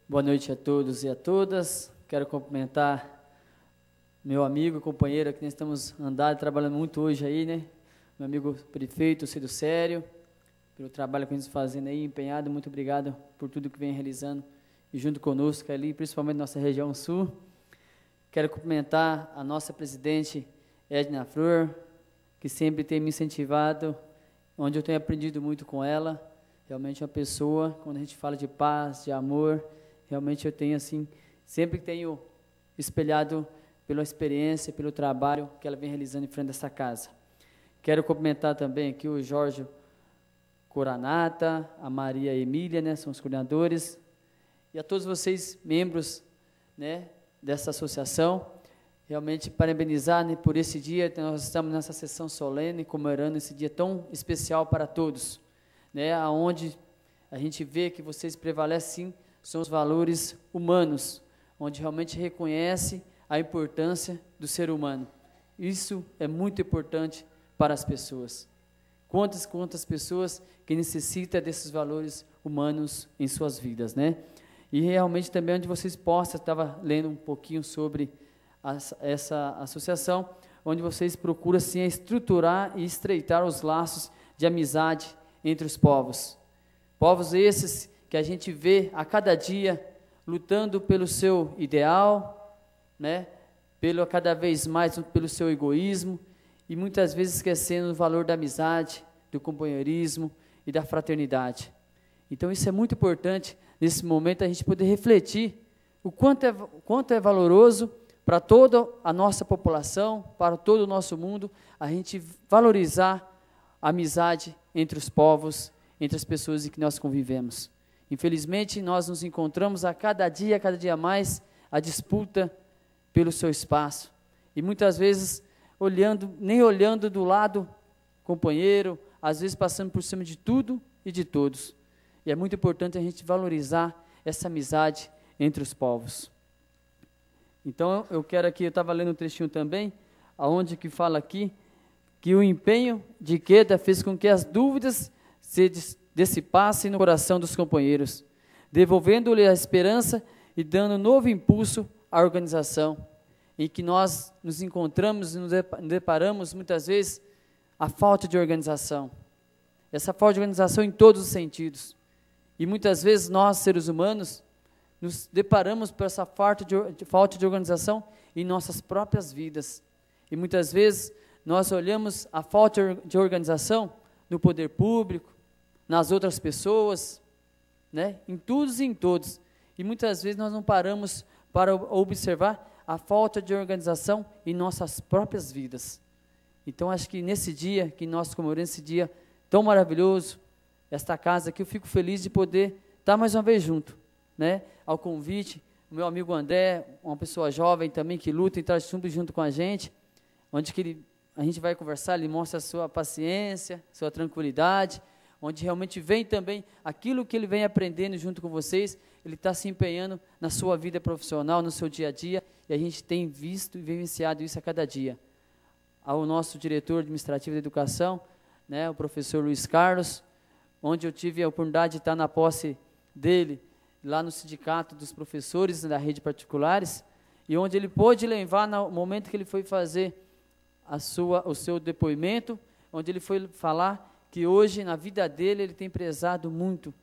Boa noite a todos e a todas. Quero cumprimentar meu amigo, companheiro, que nós estamos andando, trabalhando muito hoje aí, né? Meu amigo prefeito, Cido Sério, pelo trabalho que a gente está fazendo aí, empenhado. Muito obrigado por tudo que vem realizando e junto conosco ali, principalmente nossa região sul. Quero cumprimentar a nossa presidente Edna Flor, que sempre tem me incentivado, onde eu tenho aprendido muito com ela. Realmente é uma pessoa, quando a gente fala de paz, de amor, realmente eu tenho assim, sempre tenho espelhado pela experiência, pelo trabalho que ela vem realizando em frente dessa casa. Quero cumprimentar também aqui o Jorge Coranata, a Maria Emília, né, são os coordenadores, e a todos vocês, membros, né, dessa associação. Realmente parabenizar, né, por esse dia. Nós estamos nessa sessão solene, comemorando esse dia tão especial para todos, né, onde a gente vê que vocês prevalecem, sim, são os valores humanos, onde realmente reconhece a importância do ser humano. Isso é muito importante para as pessoas. Quantas pessoas que necessitam desses valores humanos em suas vidas, né? E realmente também onde vocês possam, estava lendo um pouquinho sobre essa associação, onde vocês procuram assim estruturar e estreitar os laços de amizade entre os povos. Povos esses que a gente vê a cada dia lutando pelo seu ideal, né? Cada vez mais pelo seu egoísmo, e muitas vezes esquecendo o valor da amizade, do companheirismo e da fraternidade. Então isso é muito importante, nesse momento, a gente poder refletir o quanto é valoroso para toda a nossa população, para todo o nosso mundo, a gente valorizar a amizade entre os povos, entre as pessoas em que nós convivemos. Infelizmente, nós nos encontramos a cada dia mais, a disputa pelo seu espaço. E muitas vezes, nem olhando do lado companheiro, às vezes passando por cima de tudo e de todos. E é muito importante a gente valorizar essa amizade entre os povos. Então, eu quero aqui, eu estava lendo um trechinho também, aonde que fala aqui, que o empenho de Queda fez com que as dúvidas se dissipassem no coração dos companheiros, devolvendo-lhe a esperança e dando novo impulso à organização, em que nós nos encontramos e nos deparamos, muitas vezes, a falta de organização. Essa falta de organização em todos os sentidos. E muitas vezes nós, seres humanos, nos deparamos por essa falta de organização em nossas próprias vidas. E muitas vezes nós olhamos a falta de organização no poder público, nas outras pessoas, né? Em todos e em todos. E muitas vezes nós não paramos para observar a falta de organização em nossas próprias vidas. Então, acho que nesse dia, que nós comemoramos esse dia tão maravilhoso, esta casa aqui, eu fico feliz de poder estar mais uma vez junto, né? Ao convite, o meu amigo André, uma pessoa jovem também que luta e está junto com a gente, onde que a gente vai conversar, ele mostra a sua paciência, sua tranquilidade, onde realmente vem também aquilo que ele vem aprendendo junto com vocês, ele está se empenhando na sua vida profissional, no seu dia a dia, e a gente tem visto e vivenciado isso a cada dia. Ao nosso diretor administrativo da educação, né, o professor Luiz Carlos, onde eu tive a oportunidade de estar na posse dele, lá no sindicato dos professores da rede particulares, e onde ele pôde levar, no momento que ele foi fazer o seu depoimento, onde ele foi falar que hoje, na vida dele, ele tem prezado muito,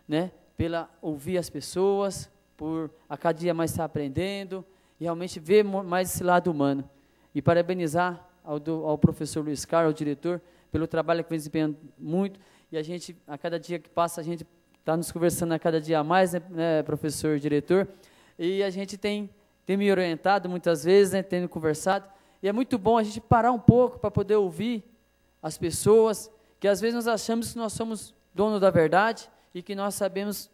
né, pela ouvir as pessoas, por a cada dia mais estar aprendendo, e realmente ver mais esse lado humano. E parabenizar ao professor Luiz Carlos, ao diretor, pelo trabalho que vem desempenhando muito, e a gente, a cada dia que passa, a gente está nos conversando a cada dia mais, né, professor e diretor, e a gente tem me orientado muitas vezes, né, tendo conversado, e é muito bom a gente parar um pouco para poder ouvir as pessoas, que às vezes nós achamos que nós somos dono da verdade e que nós sabemos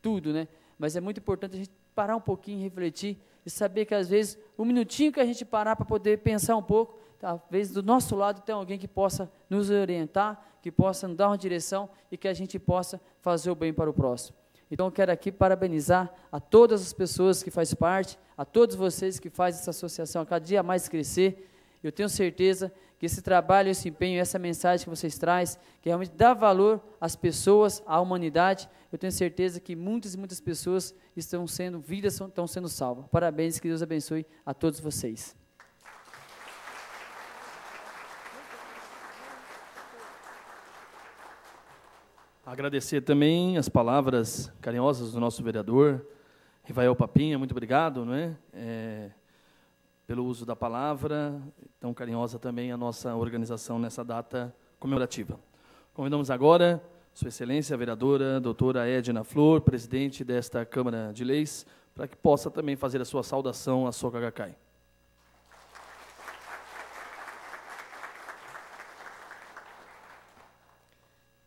tudo, né? Mas é muito importante a gente parar um pouquinho, refletir e saber que às vezes um minutinho que a gente parar para poder pensar um pouco, talvez do nosso lado tem alguém que possa nos orientar, que possa nos dar uma direção e que a gente possa fazer o bem para o próximo. Então eu quero aqui parabenizar a todas as pessoas que fazem parte, a todos vocês que fazem essa associação a cada dia mais crescer. Eu tenho certeza que esse trabalho, esse empenho, essa mensagem que vocês trazem, que realmente dá valor às pessoas, à humanidade, eu tenho certeza que muitas e muitas pessoas vidas estão sendo salvas. Parabéns, que Deus abençoe a todos vocês. Agradecer também as palavras carinhosas do nosso vereador, Rivael Papinha, muito obrigado, não é? pelo uso da palavra, tão carinhosa também a nossa organização nessa data comemorativa. Convidamos agora Sua Excelência, a vereadora doutora Edna Flor, presidente desta Câmara de Leis, para que possa também fazer a sua saudação à Soca Gakkai.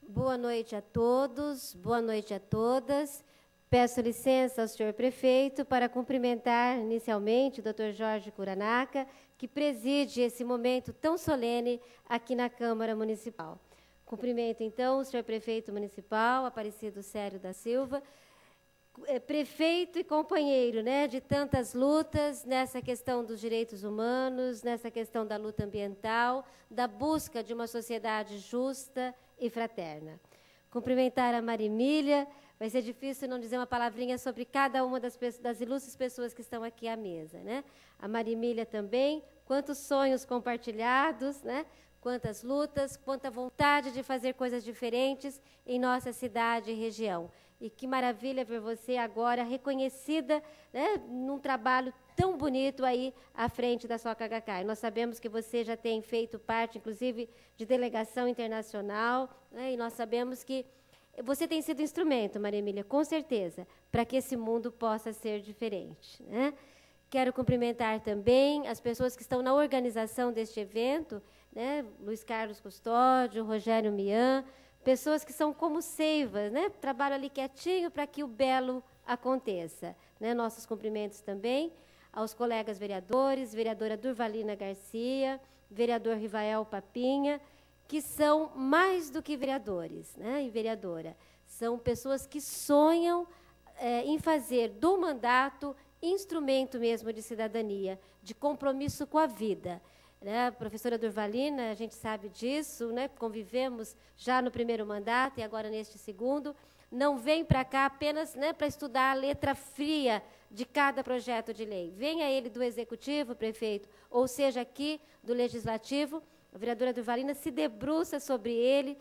Boa noite a todos, boa noite a todas. Peço licença ao senhor prefeito para cumprimentar inicialmente o Dr. Jorge Kuranaka, que preside esse momento tão solene aqui na Câmara Municipal. Cumprimento, então, o senhor prefeito municipal, Aparecido Sério da Silva, prefeito e companheiro, né, de tantas lutas nessa questão dos direitos humanos, nessa questão da luta ambiental, da busca de uma sociedade justa e fraterna. Cumprimentar a Marimília, vai ser difícil não dizer uma palavrinha sobre cada uma das ilustres pessoas que estão aqui à mesa, né? A Marimília também, quantos sonhos compartilhados, né? Quantas lutas, quanta vontade de fazer coisas diferentes em nossa cidade e região. E que maravilha ver você agora reconhecida, né, num trabalho tão bonito aí à frente da Soca Gakkai. Nós sabemos que você já tem feito parte, inclusive, de delegação internacional, né, e nós sabemos que você tem sido instrumento, Maria Emília, com certeza, para que esse mundo possa ser diferente, né? Quero cumprimentar também as pessoas que estão na organização deste evento, né? Luiz Carlos Custódio, Rogério Mian, pessoas que são como seivas, né? Trabalham ali quietinho para que o belo aconteça, né? Nossos cumprimentos também aos colegas vereadores, vereadora Durvalina Garcia, vereador Rivael Papinha, que são mais do que vereadores, né? E vereadora, são pessoas que sonham em fazer do mandato instrumento mesmo de cidadania, de compromisso com a vida. Né? A professora Durvalina, a gente sabe disso, né? Convivemos já no primeiro mandato e agora neste segundo, não vem para cá apenas, né, para estudar a letra fria de cada projeto de lei. Venha ele do Executivo, prefeito, ou seja, aqui do Legislativo, a vereadora Durvalina se debruça sobre ele,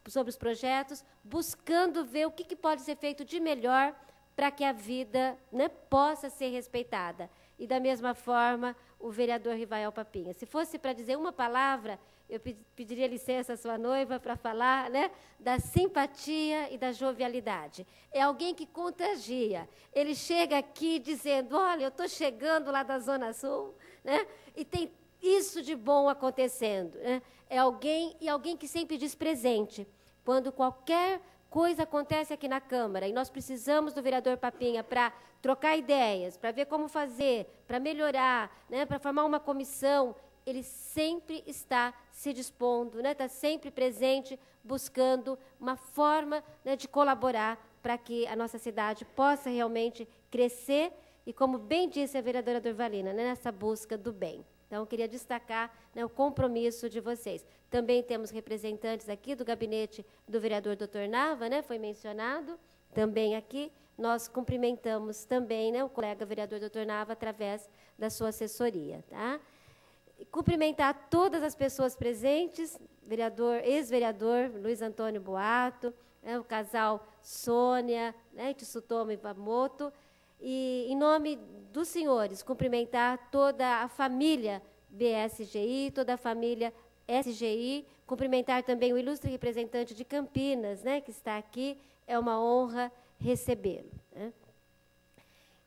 sobre os projetos, buscando ver o que pode ser feito de melhor para que a vida, né, possa ser respeitada. E, da mesma forma, o vereador Rivael Papinha. Se fosse para dizer uma palavra, eu pediria licença à sua noiva para falar, né, da simpatia e da jovialidade. É alguém que contagia. Ele chega aqui dizendo, olha, eu estou chegando lá da Zona Sul, né, e tem isso de bom acontecendo. Né? É alguém que sempre diz presente. Quando qualquer coisa acontece aqui na Câmara e nós precisamos do vereador Papinha para trocar ideias, para ver como fazer, para melhorar, né, para formar uma comissão, ele sempre está se dispondo, né, está sempre presente, buscando uma forma, né, de colaborar para que a nossa cidade possa realmente crescer e, como bem disse a vereadora Durvalina, né, nessa busca do bem. Então, eu queria destacar, né, o compromisso de vocês. Também temos representantes aqui do gabinete do vereador Dr. Nava, né, foi mencionado, também aqui. Nós cumprimentamos também, né, o colega vereador Dr. Nava através da sua assessoria. Tá? E cumprimentar todas as pessoas presentes, ex-vereador Luiz Antônio Boato, né, o casal Sônia, né, Tsutomo Iwamoto, e, em nome dos senhores, cumprimentar toda a família BSGI, toda a família SGI, cumprimentar também o ilustre representante de Campinas, né, que está aqui, é uma honra recebê-lo. Né?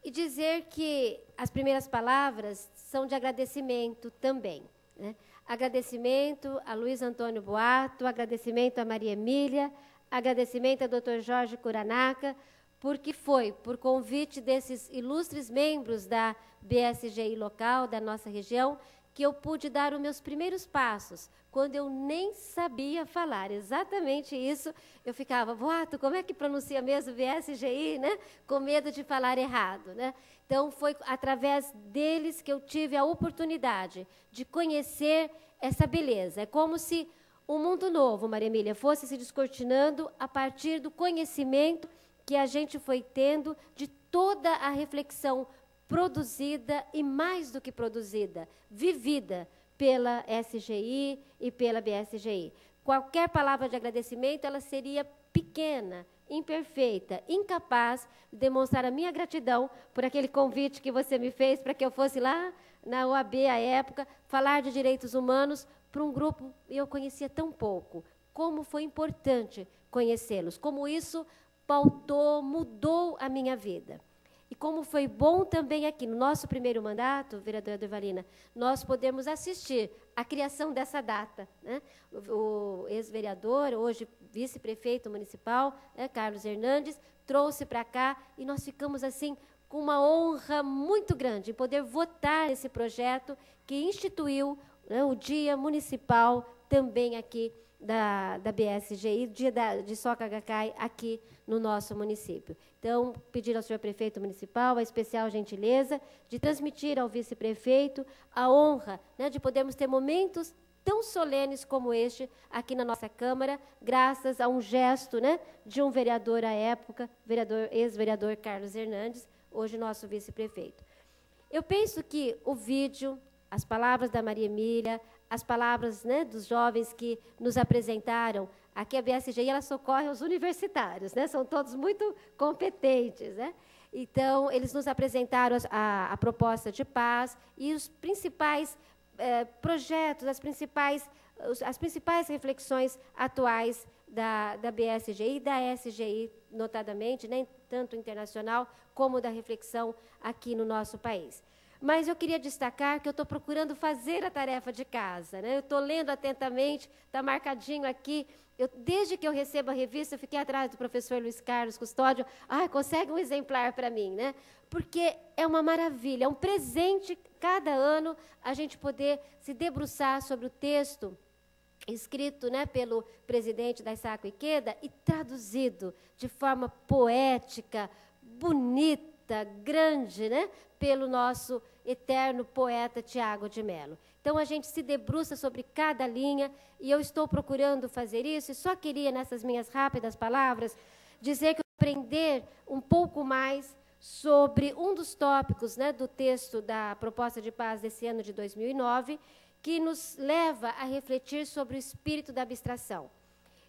E dizer que as primeiras palavras são de agradecimento também. Né? Agradecimento a Luiz Antônio Boato, agradecimento a Maria Emília, agradecimento ao Dr. Jorge Kuranaka, porque foi por convite desses ilustres membros da BSGI local, da nossa região, que eu pude dar os meus primeiros passos, quando eu nem sabia falar. Exatamente isso, eu ficava, Boato, como é que pronuncia mesmo BSGI, né? Com medo de falar errado. Né? Então, foi através deles que eu tive a oportunidade de conhecer essa beleza. É como se um mundo novo, Maria Emília, fosse se descortinando a partir do conhecimento que a gente foi tendo de toda a reflexão produzida e, mais do que produzida, vivida pela SGI e pela BSGI. Qualquer palavra de agradecimento, ela seria pequena, imperfeita, incapaz de demonstrar a minha gratidão por aquele convite que você me fez para que eu fosse lá na OAB à época, falar de direitos humanos para um grupo que eu conhecia tão pouco. Como foi importante conhecê-los, como isso pautou, mudou a minha vida. E como foi bom também aqui, no nosso primeiro mandato, vereadora Durvalina, nós podemos assistir à criação dessa data, né? O ex-vereador, hoje vice-prefeito municipal, né, Carlos Hernandes, trouxe para cá e nós ficamos assim com uma honra muito grande em poder votar esse projeto que instituiu, né, o Dia Municipal também aqui da BSGI, Dia de Soca Gacai aqui no nosso município. Então, pedir ao senhor prefeito municipal a especial gentileza de transmitir ao vice-prefeito a honra, né, de podermos ter momentos tão solenes como este aqui na nossa Câmara, graças a um gesto, né, de um vereador à época, ex-vereador Carlos Hernandes, hoje nosso vice-prefeito. Eu penso que o vídeo, as palavras da Maria Emília, as palavras, né, dos jovens que nos apresentaram, aqui a BSGI ela socorre os universitários, né, são todos muito competentes, né? Então, eles nos apresentaram a proposta de paz e os principais projetos, as principais reflexões atuais da BSGI e da SGI, notadamente, né, tanto internacional como da reflexão aqui no nosso país. Mas eu queria destacar que eu estou procurando fazer a tarefa de casa, né? Eu estou lendo atentamente, está marcadinho aqui. Desde que eu recebo a revista, eu fiquei atrás do professor Luiz Carlos Custódio. Consegue um exemplar para mim, né? Porque é uma maravilha, é um presente cada ano a gente poder se debruçar sobre o texto escrito, né, pelo presidente da Issaco Ikeda e traduzido de forma poética, bonita, grande, né, pelo nosso eterno poeta Tiago de Mello. Então, a gente se debruça sobre cada linha, e eu estou procurando fazer isso, e só queria, nessas minhas rápidas palavras, dizer que eu aprender um pouco mais sobre um dos tópicos, né, do texto da proposta de paz desse ano de 2009, que nos leva a refletir sobre o espírito da abstração.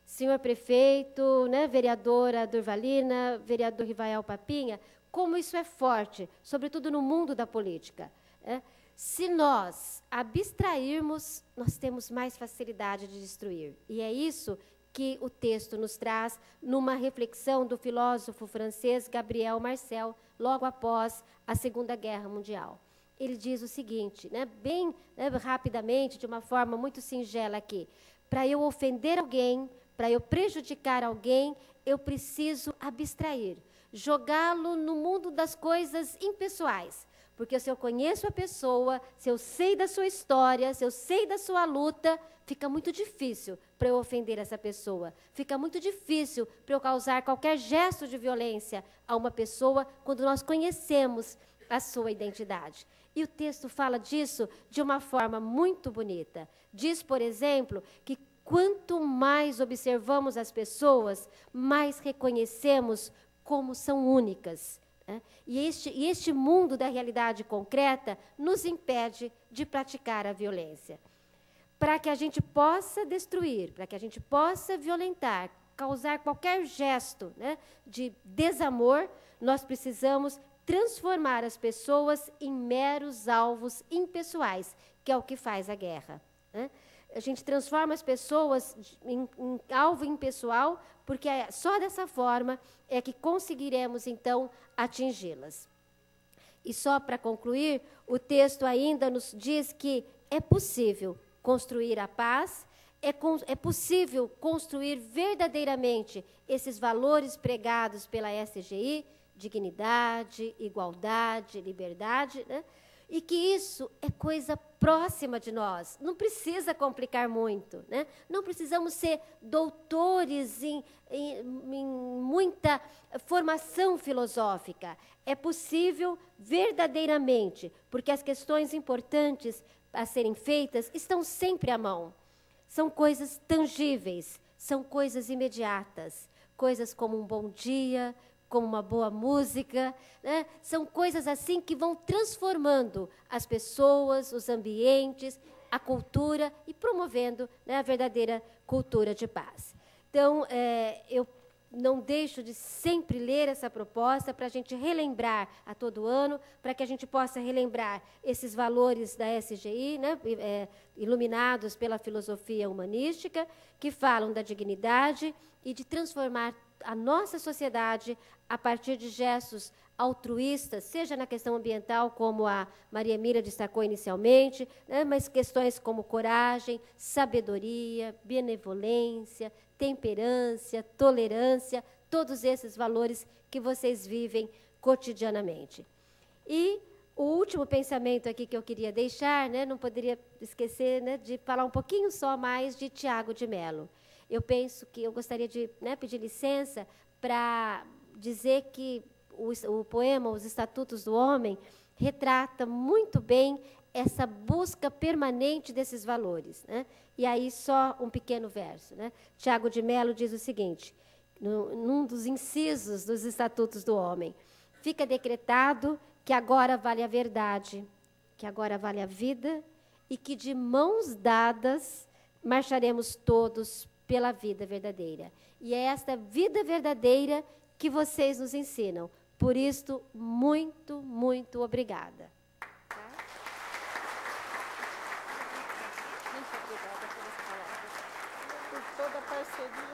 Senhor prefeito, né, vereadora Durvalina, vereador Rivael Papinha, como isso é forte, sobretudo no mundo da política, né? Se nós abstrairmos, nós temos mais facilidade de destruir. E é isso que o texto nos traz numa reflexão do filósofo francês Gabriel Marcel, logo após a Segunda Guerra Mundial. Ele diz o seguinte, né, bem, né, rapidamente, de uma forma muito singela aqui: para eu ofender alguém, para eu prejudicar alguém, eu preciso abstrair, jogá-lo no mundo das coisas impessoais. Porque se eu conheço a pessoa, se eu sei da sua história, se eu sei da sua luta, fica muito difícil para eu ofender essa pessoa. Fica muito difícil para eu causar qualquer gesto de violência a uma pessoa quando nós conhecemos a sua identidade. E o texto fala disso de uma forma muito bonita. Diz, por exemplo, que quanto mais observamos as pessoas, mais reconhecemos como são únicas. E este mundo da realidade concreta nos impede de praticar a violência. Para que a gente possa destruir, para que a gente possa violentar, causar qualquer gesto, né, de desamor, nós precisamos transformar as pessoas em meros alvos impessoais, que é o que faz a guerra, né? A gente transforma as pessoas em alvo impessoal, porque só dessa forma é que conseguiremos, então, atingi-las. E só para concluir, o texto ainda nos diz que é possível construir a paz, é possível construir verdadeiramente esses valores pregados pela SGI, dignidade, igualdade, liberdade, né? E que isso é coisa próxima de nós, não precisa complicar muito, né? Não precisamos ser doutores em muita formação filosófica. É possível verdadeiramente, porque as questões importantes a serem feitas estão sempre à mão. São coisas tangíveis, são coisas imediatas, coisas como um bom dia, como uma boa música, né? São coisas assim que vão transformando as pessoas, os ambientes, a cultura e promovendo, né, a verdadeira cultura de paz. Então, eu não deixo de sempre ler essa proposta para a gente relembrar a todo ano, para que a gente possa relembrar esses valores da SGI, né, iluminados pela filosofia humanística, que falam da dignidade e de transformar a nossa sociedade a partir de gestos altruístas, seja na questão ambiental, como a Maria Emília destacou inicialmente, né, mas questões como coragem, sabedoria, benevolência, temperança, tolerância, todos esses valores que vocês vivem cotidianamente. E o último pensamento aqui que eu queria deixar, né, não poderia esquecer, né, de falar um pouquinho só mais de Tiago de Mello. Eu penso que eu gostaria de, né, pedir licença para dizer que o poema Os Estatutos do Homem retrata muito bem essa busca permanente desses valores, né? E aí só um pequeno verso, né? Tiago de Mello diz o seguinte, num dos incisos dos Estatutos do Homem: fica decretado que agora vale a verdade, que agora vale a vida e que de mãos dadas marcharemos todos pela vida verdadeira. E é esta vida verdadeira que vocês nos ensinam. Por isto, muito, muito obrigada. Muito obrigada por essa palavra, por toda a parceria.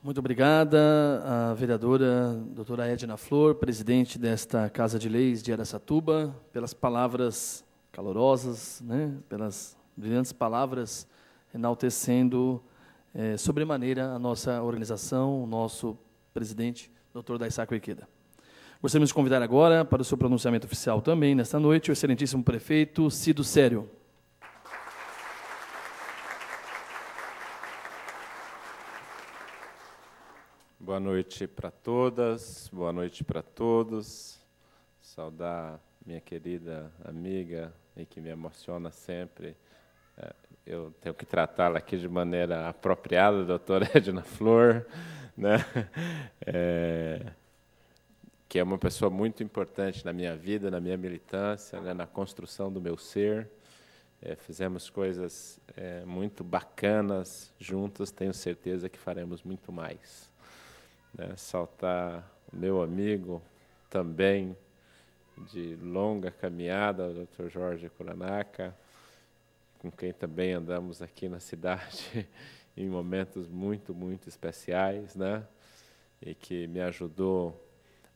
Muito obrigada à vereadora doutora Edna Flor, presidente desta Casa de Leis de Araçatuba, pelas palavras calorosas, né, pelas brilhantes palavras enaltecendo sobremaneira a nossa organização, o nosso presidente, doutor Daisaku Ikeda. Gostaríamos de convidar agora para o seu pronunciamento oficial também, nesta noite, o excelentíssimo prefeito Cido Sério. Boa noite para todas, boa noite para todos. Saudar minha querida amiga e que me emociona sempre. Eu tenho que tratá-la aqui de maneira apropriada, doutora Edna Flor, né? Que é uma pessoa muito importante na minha vida, na minha militância, né? Na construção do meu ser. Fizemos coisas muito bacanas juntos, tenho certeza que faremos muito mais. Né? Saltar o meu amigo, também de longa caminhada, o Dr. Jorge Kuranaka, com quem também andamos aqui na cidade em momentos muito, muito especiais, né? E que me ajudou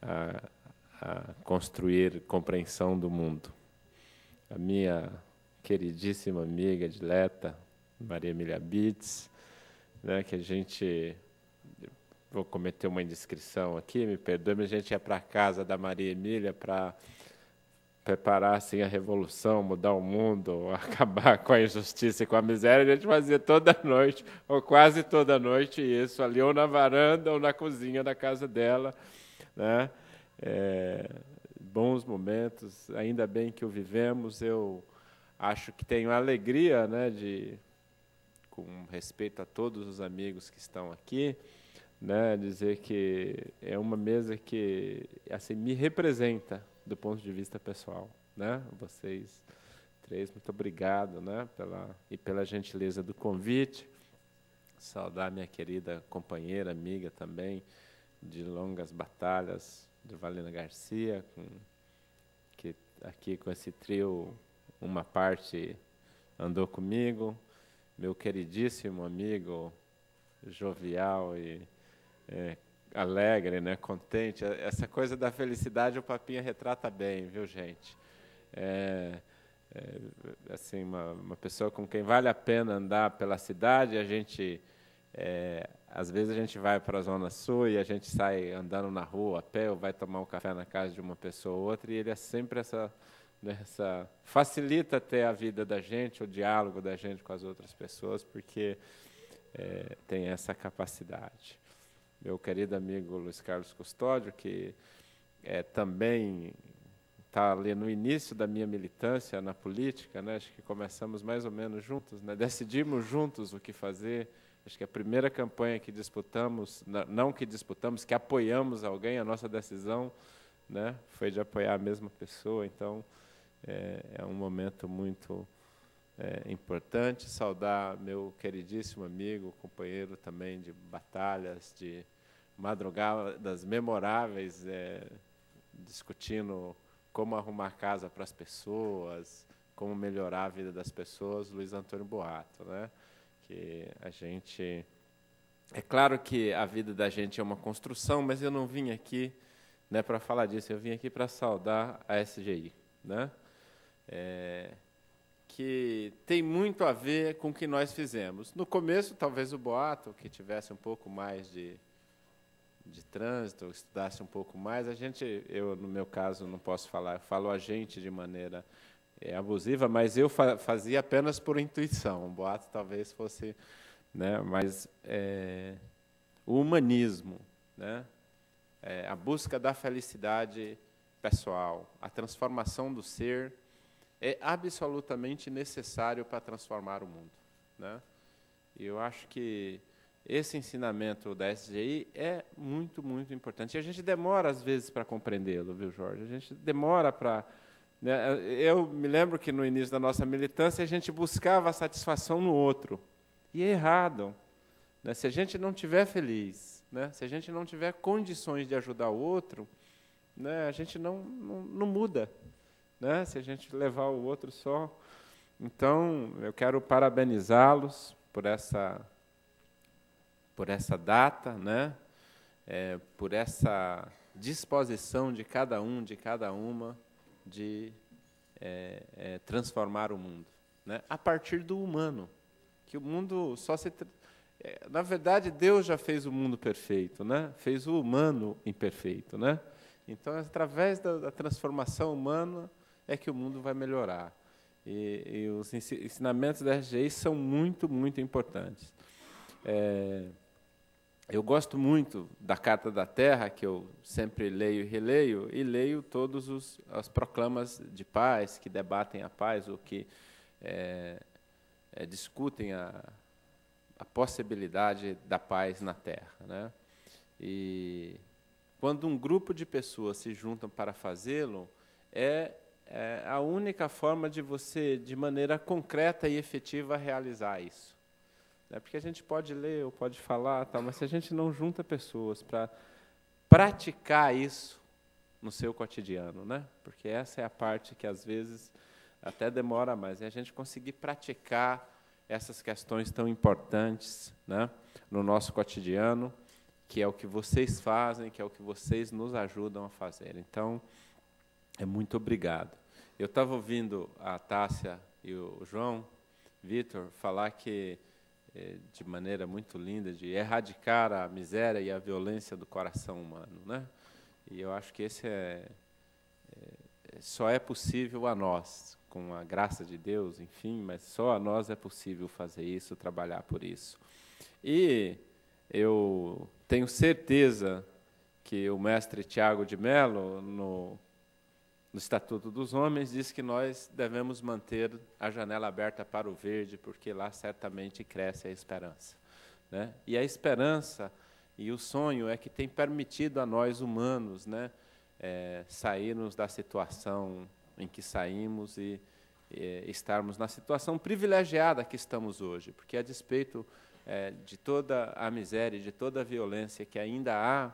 a construir compreensão do mundo. A minha queridíssima amiga dileta, Maria Emília Bitts, né, que a gente... Vou cometer uma indiscrição aqui, me perdoe, mas a gente ia para a casa da Maria Emília para preparar assim, a revolução, mudar o mundo, acabar com a injustiça e com a miséria. A gente fazia toda noite, ou quase toda noite, isso ali, ou na varanda ou na cozinha da casa dela. Né? Bons momentos, ainda bem que o vivemos. Eu acho que tenho a alegria, né, com respeito a todos os amigos que estão aqui, né, dizer que é uma mesa que assim, me representa do ponto de vista pessoal, né? Vocês três, muito obrigado, né, pela gentileza do convite. Saudar minha querida companheira, amiga também, de longas batalhas, de Valena Garcia, que aqui com esse trio, uma parte andou comigo, meu queridíssimo amigo, jovial e alegre, né, contente. Essa coisa da felicidade o Papinha retrata bem, viu, gente? Assim, uma pessoa com quem vale a pena andar pela cidade. A gente, às vezes a gente vai para a Zona Sul e a gente sai andando na rua a pé ou vai tomar um café na casa de uma pessoa ou outra, e ele é sempre facilita até a vida da gente, o diálogo da gente com as outras pessoas, porque tem essa capacidade. Meu querido amigo Luiz Carlos Custódio, que também está ali no início da minha militância na política, né? Acho que começamos mais ou menos juntos, né? Decidimos juntos o que fazer. Acho que a primeira campanha que disputamos, não que disputamos, que apoiamos alguém, a nossa decisão, né, foi de apoiar a mesma pessoa. Então, é um momento muito, importante. Saudar meu queridíssimo amigo, companheiro também de batalhas, de madrugadas memoráveis, discutindo como arrumar casa para as pessoas, como melhorar a vida das pessoas, Luiz Antônio Boato, né? Que a gente... É claro que a vida da gente é uma construção, mas eu não vim aqui, né, para falar disso, eu vim aqui para saudar a SGI, né? Que tem muito a ver com o que nós fizemos. No começo, talvez o Boato, que tivesse um pouco mais de trânsito, estudasse um pouco mais, eu, no meu caso, não posso falar, falo a gente de maneira abusiva, mas eu fazia apenas por intuição. O Boato talvez fosse, né, mas o humanismo, né, a busca da felicidade pessoal, a transformação do ser é absolutamente necessário para transformar o mundo, né? E eu acho que esse ensinamento da SGI é muito, muito importante. E a gente demora, às vezes, para compreendê-lo, viu, Jorge? A gente demora para... Né? Eu me lembro que, no início da nossa militância, a gente buscava a satisfação no outro. E é errado. Né? Se a gente não estiver feliz, né? Se a gente não tiver condições de ajudar o outro, né? A gente não muda. Né? Se a gente levar o outro só... Então, eu quero parabenizá-los por essa data, né? Por essa disposição de cada um, de cada uma, de transformar o mundo, né? A partir do humano, que o mundo só se... na verdade, Deus já fez o mundo perfeito, né? Fez o humano imperfeito, né? Então, através da transformação humana é que o mundo vai melhorar. E os ensinamentos da SGI são muito, muito importantes. Eu gosto muito da Carta da Terra, que eu sempre leio e leio todos as proclamas de paz, que debatem a paz, ou que discutem a possibilidade da paz na Terra, né? E quando um grupo de pessoas se juntam para fazê-lo, é a única forma de você, de maneira concreta e efetiva, realizar isso. Porque a gente pode ler ou pode falar, mas se a gente não junta pessoas para praticar isso no seu cotidiano, né? Porque essa é a parte que, às vezes, até demora mais, é a gente conseguir praticar essas questões tão importantes, né, no nosso cotidiano, que é o que vocês fazem, que é o que vocês nos ajudam a fazer. Então, muito obrigado. Eu estava ouvindo a Tássia e o João Vitor falar que, de maneira muito linda, de erradicar a miséria e a violência do coração humano, né? E eu acho que esse só é possível a nós, com a graça de Deus, enfim, mas só a nós é possível fazer isso, trabalhar por isso. E eu tenho certeza que o mestre Tiago de Mello, no Estatuto dos Homens, diz que nós devemos manter a janela aberta para o verde, porque lá certamente cresce a esperança, né? E a esperança e o sonho é que tem permitido a nós, humanos, né, sairmos da situação em que saímos e estarmos na situação privilegiada que estamos hoje, porque, a despeito de toda a miséria, de toda a violência que ainda há,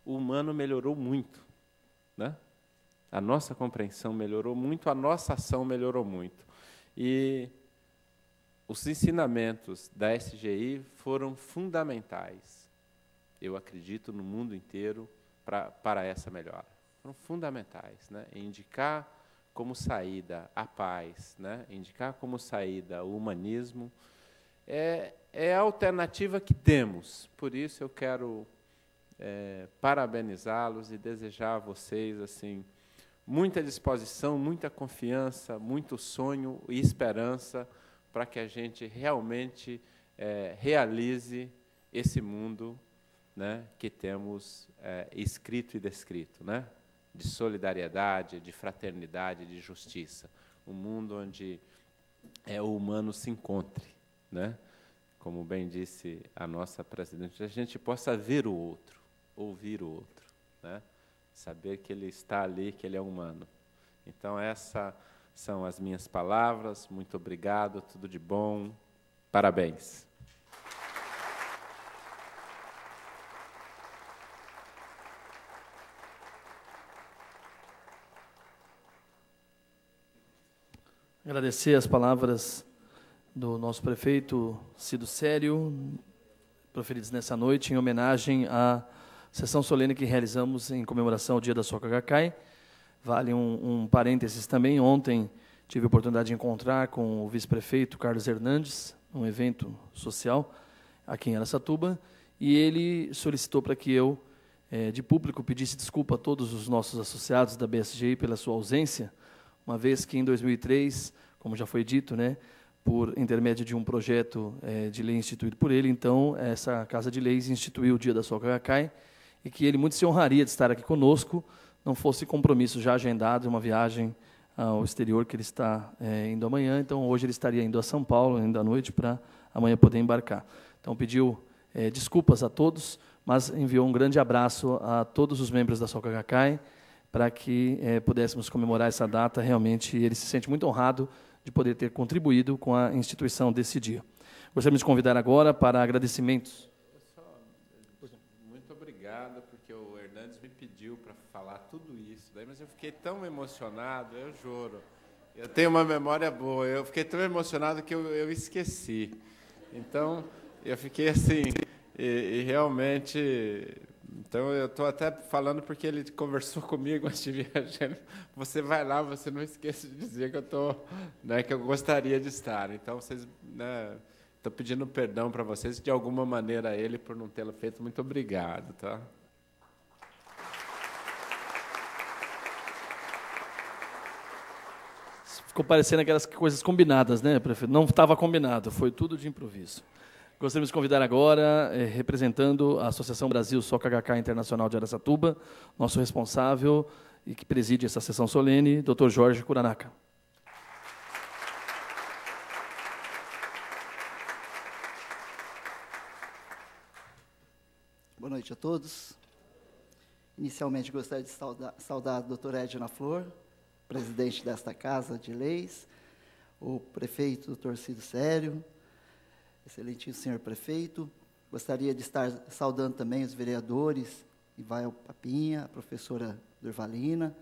o humano melhorou muito, né? A nossa compreensão melhorou muito, a nossa ação melhorou muito. E os ensinamentos da SGI foram fundamentais, eu acredito, no mundo inteiro, para essa melhora. Foram fundamentais, né? Indicar como saída a paz, né? Indicar como saída o humanismo, é a alternativa que temos. Por isso, eu quero parabenizá-los e desejar a vocês, assim, muita disposição, muita confiança, muito sonho e esperança para que a gente realmente realize esse mundo, né, que temos escrito e descrito, né, de solidariedade, de fraternidade, de justiça. Um mundo onde o humano se encontre, né, como bem disse a nossa presidente, a gente possa ver o outro, ouvir o outro, né, saber que ele está ali, que ele é humano. Então, essa são as minhas palavras. Muito obrigado, tudo de bom. Parabéns. Agradecer as palavras do nosso prefeito Cido Sério, proferidas nessa noite, em homenagem à sessão solene que realizamos em comemoração ao Dia da Soca Gacai. Vale um parênteses também. Ontem tive a oportunidade de encontrar com o vice-prefeito Carlos Hernandes, num evento social aqui em Araçatuba, e ele solicitou para que eu, de público, pedisse desculpa a todos os nossos associados da BSGI pela sua ausência, uma vez que em 2003, como já foi dito, né, por intermédio de um projeto de lei instituído por ele, então essa Casa de Leis instituiu o Dia da Soca Gacai, e que ele muito se honraria de estar aqui conosco, não fosse compromisso já agendado, uma viagem ao exterior que ele está indo amanhã. Então, hoje ele estaria indo a São Paulo, ainda à noite, para amanhã poder embarcar. Então, pediu desculpas a todos, mas enviou um grande abraço a todos os membros da Soca Gacai, para que pudéssemos comemorar essa data. Realmente, ele se sente muito honrado de poder ter contribuído com a instituição desse dia. Gostaríamos de convidar agora para agradecimentos. Muito obrigado, porque o Hernandes me pediu para falar tudo isso, mas eu fiquei tão emocionado, eu juro. Eu tenho uma memória boa, eu fiquei tão emocionado que eu esqueci. Então, eu fiquei assim, e realmente... Então, eu estou até falando porque ele conversou comigo antes de viajar. Você vai lá, você não esqueça de dizer que que eu gostaria de estar. Então, vocês, estou pedindo perdão para vocês, de alguma maneira, a ele por não tê-lo feito. Muito obrigado, tá? Ficou parecendo aquelas coisas combinadas, né, prefeito? Não estava combinado, foi tudo de improviso. Gostaríamos de convidar agora, representando a Associação Brasil Soca Gacai Internacional de Araçatuba, nosso responsável e que preside essa sessão solene, Dr. Jorge Kuranaka. Boa noite a todos. Inicialmente, gostaria de saudar o Dr. Edna Flor, presidente desta Casa de Leis, o prefeito, Dr. Cido Sério, excelentíssimo senhor prefeito. Gostaria de estar saudando também os vereadores, Ivael Papinha, a professora Durvalina,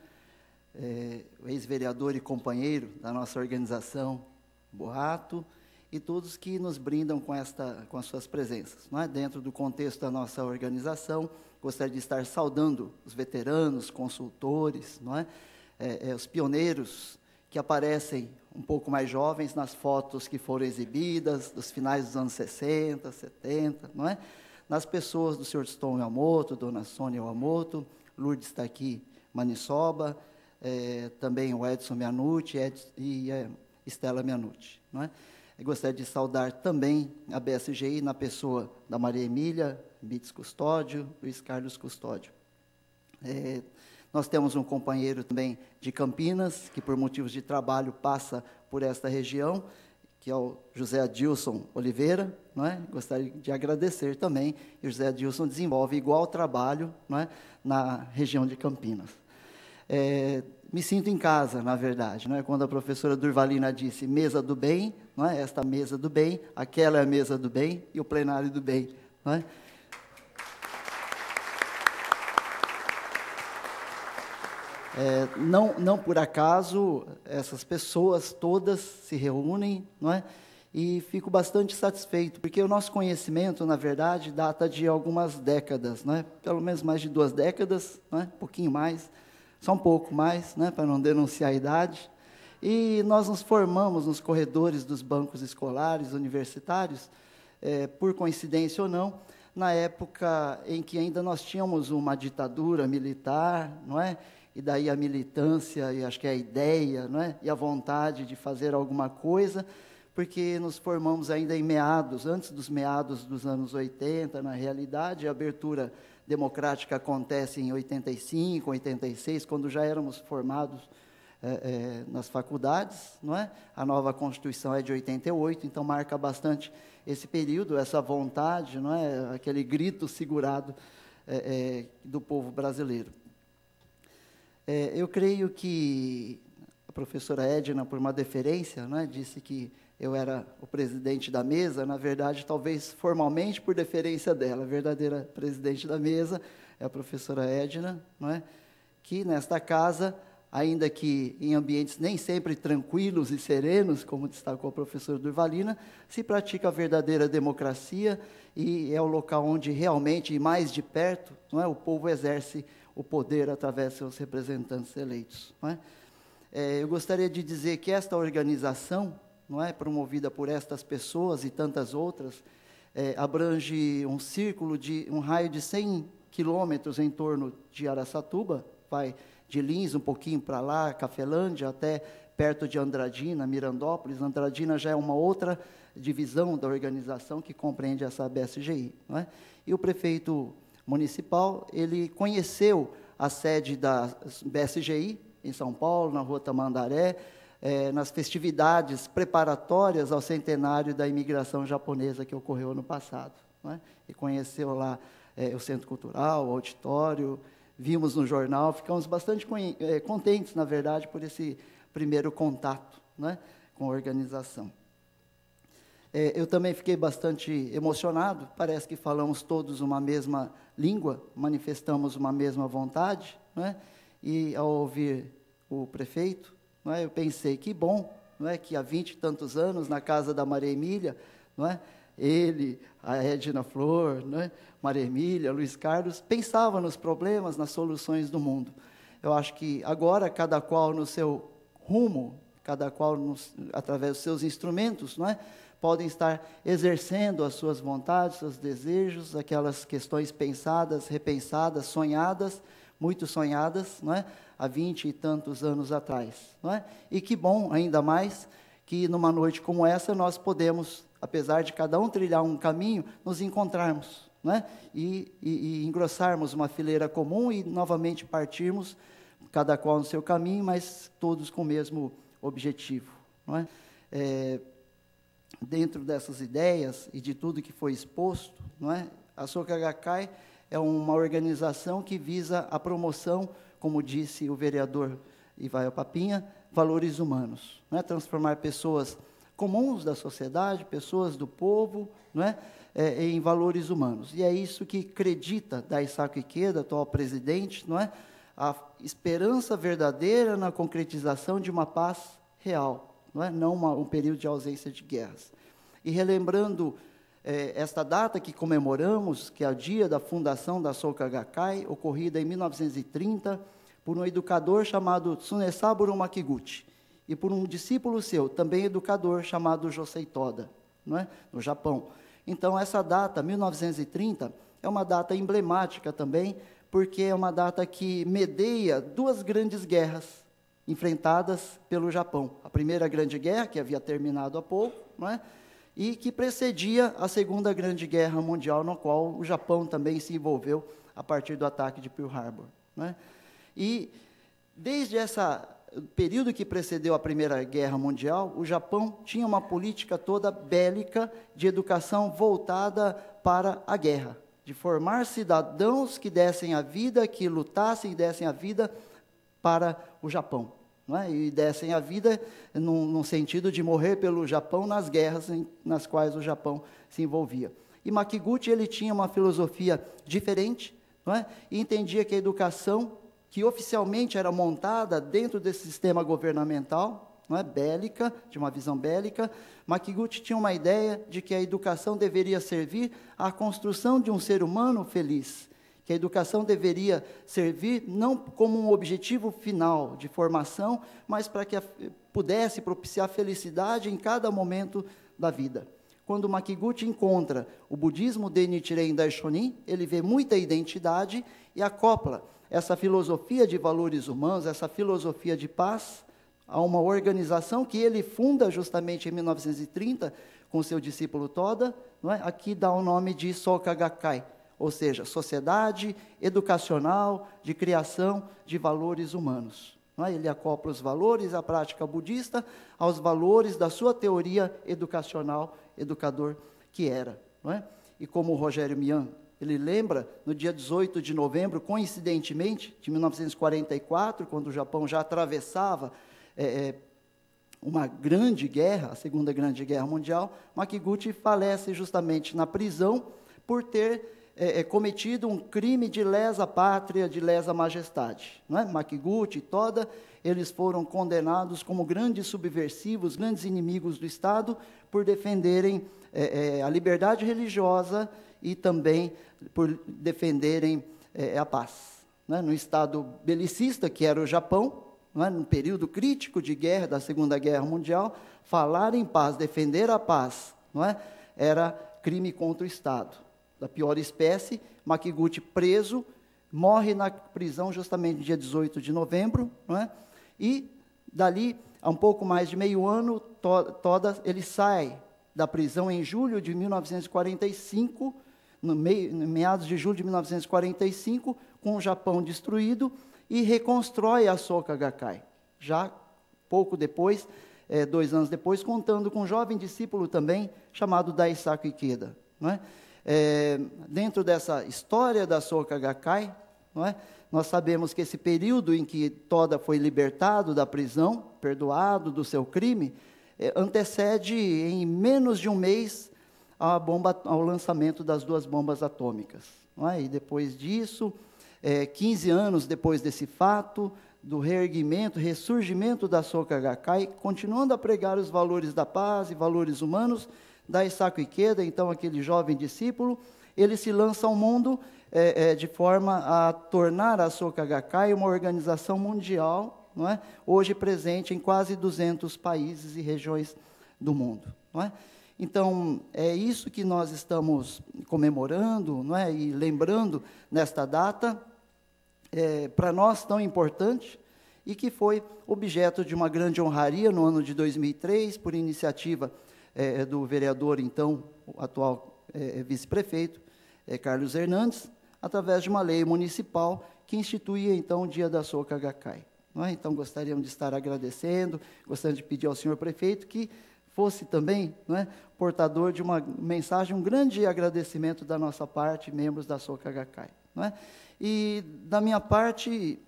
o ex-vereador e companheiro da nossa organização, Borrato, e todos que nos brindam com as suas presenças. Não é? Dentro do contexto da nossa organização, gostaria de estar saudando os veteranos, consultores, não é? Os pioneiros que aparecem um pouco mais jovens nas fotos que foram exibidas, dos finais dos anos 60, 70, não é? Nas pessoas do senhor Stone Yamoto, dona Sônia Yamoto, Lourdes está aqui, Maniçoba, também o Edson Mianucci e Estela Mianucci, não é? Eu gostaria de saudar também a BSGI na pessoa da Maria Emília Bitz Custódio, Luiz Carlos Custódio. Nós temos um companheiro também de Campinas, que por motivos de trabalho passa por esta região, que é o José Adilson Oliveira, não é? Gostaria de agradecer também, e o José Adilson desenvolve igual trabalho, não é? Na região de Campinas. Me sinto em casa, na verdade, não é? Quando a professora Durvalina disse mesa do bem, não é? Esta mesa do bem, aquela é a mesa do bem e o plenário do bem, não é? Não por acaso essas pessoas todas se reúnem, não é? E fico bastante satisfeito, porque o nosso conhecimento, na verdade, data de algumas décadas, não é? Pelo menos mais de 2 décadas, não é? Um pouquinho mais, só um pouco mais, né? Para não denunciar a idade. E nós nos formamos nos corredores dos bancos escolares, universitários, por coincidência ou não, na época em que ainda nós tínhamos uma ditadura militar, não é? E daí a militância, e acho que a ideia, não é? E a vontade de fazer alguma coisa, porque nos formamos ainda em antes dos meados dos anos 80, na realidade, a abertura democrática acontece em 85, 86, quando já éramos formados nas faculdades, não é? A nova Constituição é de 88, então marca bastante esse período, essa vontade, não é? Aquele grito segurado do povo brasileiro. Eu creio que a professora Edna, por uma deferência, né, disse que eu era o presidente da mesa. Na verdade, talvez formalmente por deferência dela. A verdadeira presidente da mesa é a professora Edna, não é? Que nesta casa, ainda que em ambientes nem sempre tranquilos e serenos, como destacou a professora Durvalina, se pratica a verdadeira democracia e é o local onde realmente, e mais de perto, não é, o povo exerce o poder através de seus representantes eleitos. Não é? Eu gostaria de dizer que esta organização, não é, promovida por estas pessoas e tantas outras, abrange um círculo de um raio de 100 quilômetros em torno de Araçatuba, vai de Lins um pouquinho para lá, Cafelândia, até perto de Andradina, Mirandópolis. Andradina já é uma outra divisão da organização que compreende essa BSGI. Não é? E o prefeito municipal, ele conheceu a sede da BSGI, em São Paulo, na Rua Tamandaré, nas festividades preparatórias ao centenário da imigração japonesa que ocorreu ano passado. Não é? E conheceu lá o Centro Cultural, o auditório, vimos no jornal, ficamos bastante contentes, na verdade, por esse primeiro contato, né, com a organização. Eu também fiquei bastante emocionado, parece que falamos todos uma mesma língua, manifestamos uma mesma vontade, né, e ao ouvir o prefeito, não é, eu pensei, que bom, não é, que há 20 e tantos anos, na casa da Maria Emília, não é, ele, a Edna Flor, né, Maria Emília, Luiz Carlos, pensavam nos problemas, nas soluções do mundo. Eu acho que agora, cada qual no seu rumo, cada qual através dos seus instrumentos, não é, podem estar exercendo as suas vontades, seus desejos, aquelas questões pensadas, repensadas, sonhadas, muito sonhadas, não é, há 20 e tantos anos atrás. Não é? E que bom, ainda mais, que numa noite como essa nós podemos, apesar de cada um trilhar um caminho, nos encontrarmos, né? e engrossarmos uma fileira comum e novamente partirmos, cada qual no seu caminho, mas todos com o mesmo objetivo. Não é? Dentro dessas ideias e de tudo que foi exposto, não é? A Soka Gakkai é uma organização que visa a promoção, como disse o vereador Ivael Papinha, valores humanos, não é? Transformar pessoas comuns da sociedade, pessoas do povo, não é? Em valores humanos. E é isso que acredita Daisaku Ikeda, atual presidente, não é? A esperança verdadeira na concretização de uma paz real, não é? Não um período de ausência de guerras. E relembrando esta data que comemoramos, que é o dia da fundação da Soka Gakkai, ocorrida em 1930, por um educador chamado Tsunesaburo Makiguchi, e por um discípulo seu, também educador, chamado Josei Toda, não é? No Japão. Então, essa data, 1930, é uma data emblemática também, porque é uma data que medeia duas grandes guerras enfrentadas pelo Japão. A Primeira Grande Guerra, que havia terminado há pouco, não é? E que precedia a Segunda Grande Guerra Mundial, no qual o Japão também se envolveu a partir do ataque de Pearl Harbor. Não é? E, desde esse período que precedeu a Primeira Guerra Mundial, o Japão tinha uma política toda bélica de educação voltada para a guerra, de formar cidadãos que dessem a vida, que lutassem e dessem a vida para o Japão. Não é? E dessem a vida num sentido de morrer pelo Japão nas guerras nas quais o Japão se envolvia. E Makiguchi, ele tinha uma filosofia diferente, não é? E entendia que a educação, que oficialmente era montada dentro desse sistema governamental, não é? Bélica, de uma visão bélica, Makiguchi tinha uma ideia de que a educação deveria servir à construção de um ser humano feliz, que a educação deveria servir não como um objetivo final de formação, mas para que pudesse propiciar felicidade em cada momento da vida. Quando Makiguchi encontra o budismo de Nichiren Daishonin, ele vê muita identidade e acopla essa filosofia de valores humanos, essa filosofia de paz, a uma organização que ele funda justamente em 1930, com seu discípulo Toda, não é? Aqui dá o nome de Soka Gakkai, ou seja, sociedade educacional de criação de valores humanos. Não é? Ele acopla os valores da prática budista aos valores da sua teoria educacional, educador que era. Não é? E como o Rogério Mian, ele lembra, no dia 18 de novembro, coincidentemente, de 1944, quando o Japão já atravessava uma grande guerra, a Segunda Grande Guerra Mundial, Makiguchi falece justamente na prisão por ter cometido um crime de lesa pátria, de lesa majestade. Não é? Makiguchi e Toda, eles foram condenados como grandes subversivos, grandes inimigos do Estado, por defenderem a liberdade religiosa e também por defenderem a paz. Não é? No Estado belicista, que era o Japão, não é? No período crítico de guerra, da Segunda Guerra Mundial, falar em paz, defender a paz, não é? Era crime contra o Estado. Da pior espécie, Makiguchi preso, morre na prisão justamente no dia 18 de novembro, não é? E, dali, há um pouco mais de meio ano, Toda ele sai da prisão em julho de 1945, no meados de julho de 1945, com o Japão destruído, e reconstrói a Soka Gakkai. Já pouco depois, 2 anos depois, contando com um jovem discípulo também, chamado Daisaku Ikeda. Não é? Dentro dessa história da Soka Gakkai, não é? Nós sabemos que esse período em que Toda foi libertado da prisão, perdoado do seu crime, antecede em menos de um mês ao lançamento das 2 bombas atômicas. Não é? E depois disso, 15 anos depois desse fato, do reerguimento, ressurgimento da Soka Gakkai, continuando a pregar os valores da paz e valores humanos, Daisaku Ikeda, então aquele jovem discípulo, ele se lança ao mundo de forma a tornar a Soka Gakkai uma organização mundial, não é? Hoje presente em quase 200 países e regiões do mundo. Não é? Então, é isso que nós estamos comemorando, não é? E lembrando nesta data, para nós tão importante, e que foi objeto de uma grande honraria no ano de 2003, por iniciativa do vereador, então, o atual vice-prefeito, Carlos Hernandes, através de uma lei municipal que instituía, então, o Dia da Soka Gakkai. Não é? Então, gostaríamos de estar agradecendo, gostaríamos de pedir ao senhor prefeito que fosse também, não é, portador de uma mensagem, um grande agradecimento da nossa parte, membros da Soka Gakkai. Não é? E, da minha parte,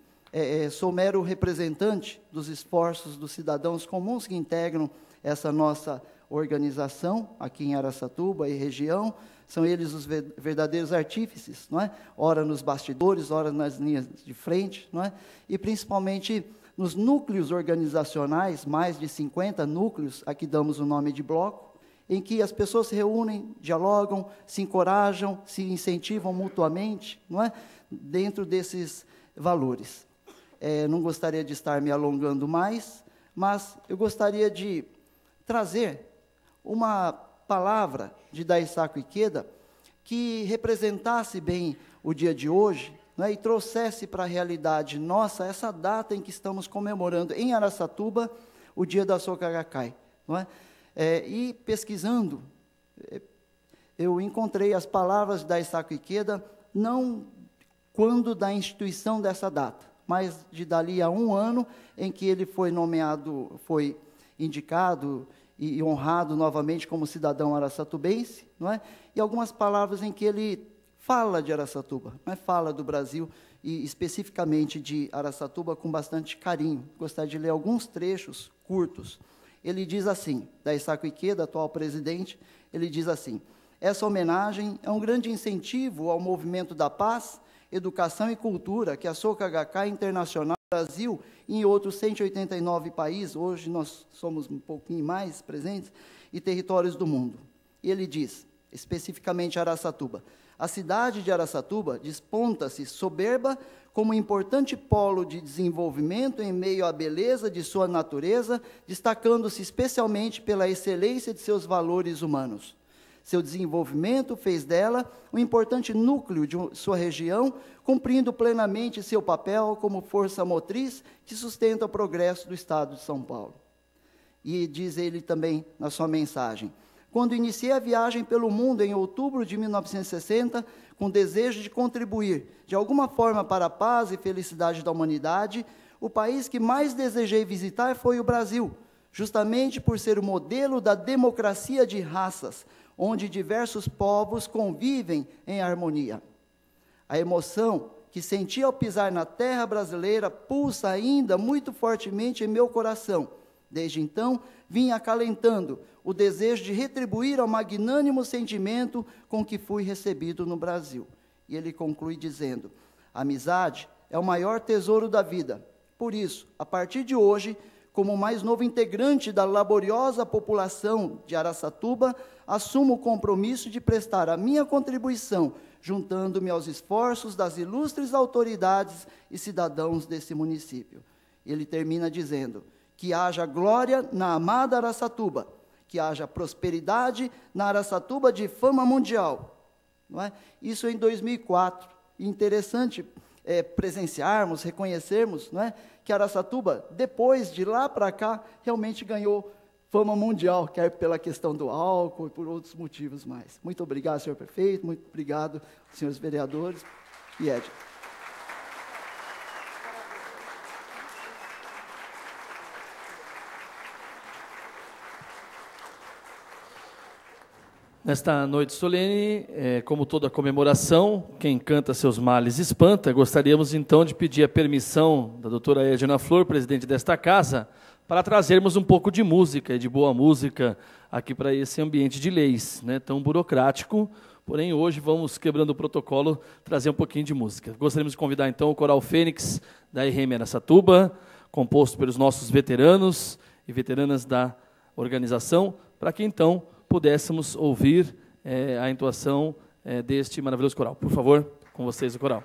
sou mero representante dos esforços dos cidadãos comuns que integram essa nossa organização aqui em Araçatuba e região. São eles os verdadeiros artífices, não é? Ora nos bastidores, ora nas linhas de frente, não é? E principalmente nos núcleos organizacionais, mais de 50 núcleos, aqui damos o nome de bloco, em que as pessoas se reúnem, dialogam, se encorajam, se incentivam mutuamente, não é? Dentro desses valores. Não gostaria de estar me alongando mais, mas eu gostaria de trazer uma palavra de Daisaku Ikeda que representasse bem o dia de hoje, né, e trouxesse para a realidade nossa essa data em que estamos comemorando em Araçatuba o Dia da Soka Gakkai. Não é? E pesquisando, eu encontrei as palavras de Daisaku Ikeda, não quando da instituição dessa data, mas de dali a 1 ano em que ele foi nomeado, foi indicado e honrado novamente como cidadão araçatubense, não é? E algumas palavras em que ele fala de Araçatuba, não é? Fala do Brasil e especificamente de Araçatuba com bastante carinho. Gostaria de ler alguns trechos curtos. Ele diz assim, Daisaku Ikeda, atual presidente, ele diz assim: essa homenagem é um grande incentivo ao movimento da paz, educação e cultura que a Soka Gakkai Internacional Brasil e em outros 189 países, hoje nós somos um pouquinho mais presentes, e territórios do mundo. E ele diz, especificamente Araçatuba, a cidade de Araçatuba desponta-se soberba como importante polo de desenvolvimento em meio à beleza de sua natureza, destacando-se especialmente pela excelência de seus valores humanos. Seu desenvolvimento fez dela um importante núcleo de sua região, cumprindo plenamente seu papel como força motriz que sustenta o progresso do Estado de São Paulo. E diz ele também na sua mensagem: quando iniciei a viagem pelo mundo em outubro de 1960, com desejo de contribuir de alguma forma para a paz e felicidade da humanidade, o país que mais desejei visitar foi o Brasil, justamente por ser o modelo da democracia de raças, onde diversos povos convivem em harmonia. A emoção que senti ao pisar na terra brasileira pulsa ainda muito fortemente em meu coração. Desde então, vim acalentando o desejo de retribuir ao magnânimo sentimento com que fui recebido no Brasil. E ele conclui dizendo: a amizade é o maior tesouro da vida. Por isso, a partir de hoje, como o mais novo integrante da laboriosa população de Araçatuba, assumo o compromisso de prestar a minha contribuição, juntando-me aos esforços das ilustres autoridades e cidadãos desse município. Ele termina dizendo: que haja glória na amada Araçatuba, que haja prosperidade na Araçatuba de fama mundial. Não é? Isso em 2004. Interessante presenciarmos, reconhecermos, não é, que Araçatuba, depois de lá para cá, realmente ganhou fama mundial, quer pela questão do álcool e por outros motivos mais. Muito obrigado, senhor prefeito, muito obrigado, senhores vereadores e Ed. Nesta noite solene, como toda comemoração, quem canta seus males espanta, gostaríamos então de pedir a permissão da doutora Edna Flor, presidente desta casa, para trazermos um pouco de música, e de boa música, aqui para esse ambiente de leis, né, tão burocrático, porém hoje vamos, quebrando o protocolo, trazer um pouquinho de música. Gostaríamos de convidar então o Coral Fênix, da RM Araçatuba, composto pelos nossos veteranos e veteranas da organização, para que então pudéssemos ouvir a entoação deste maravilhoso coral. Por favor, com vocês o coral.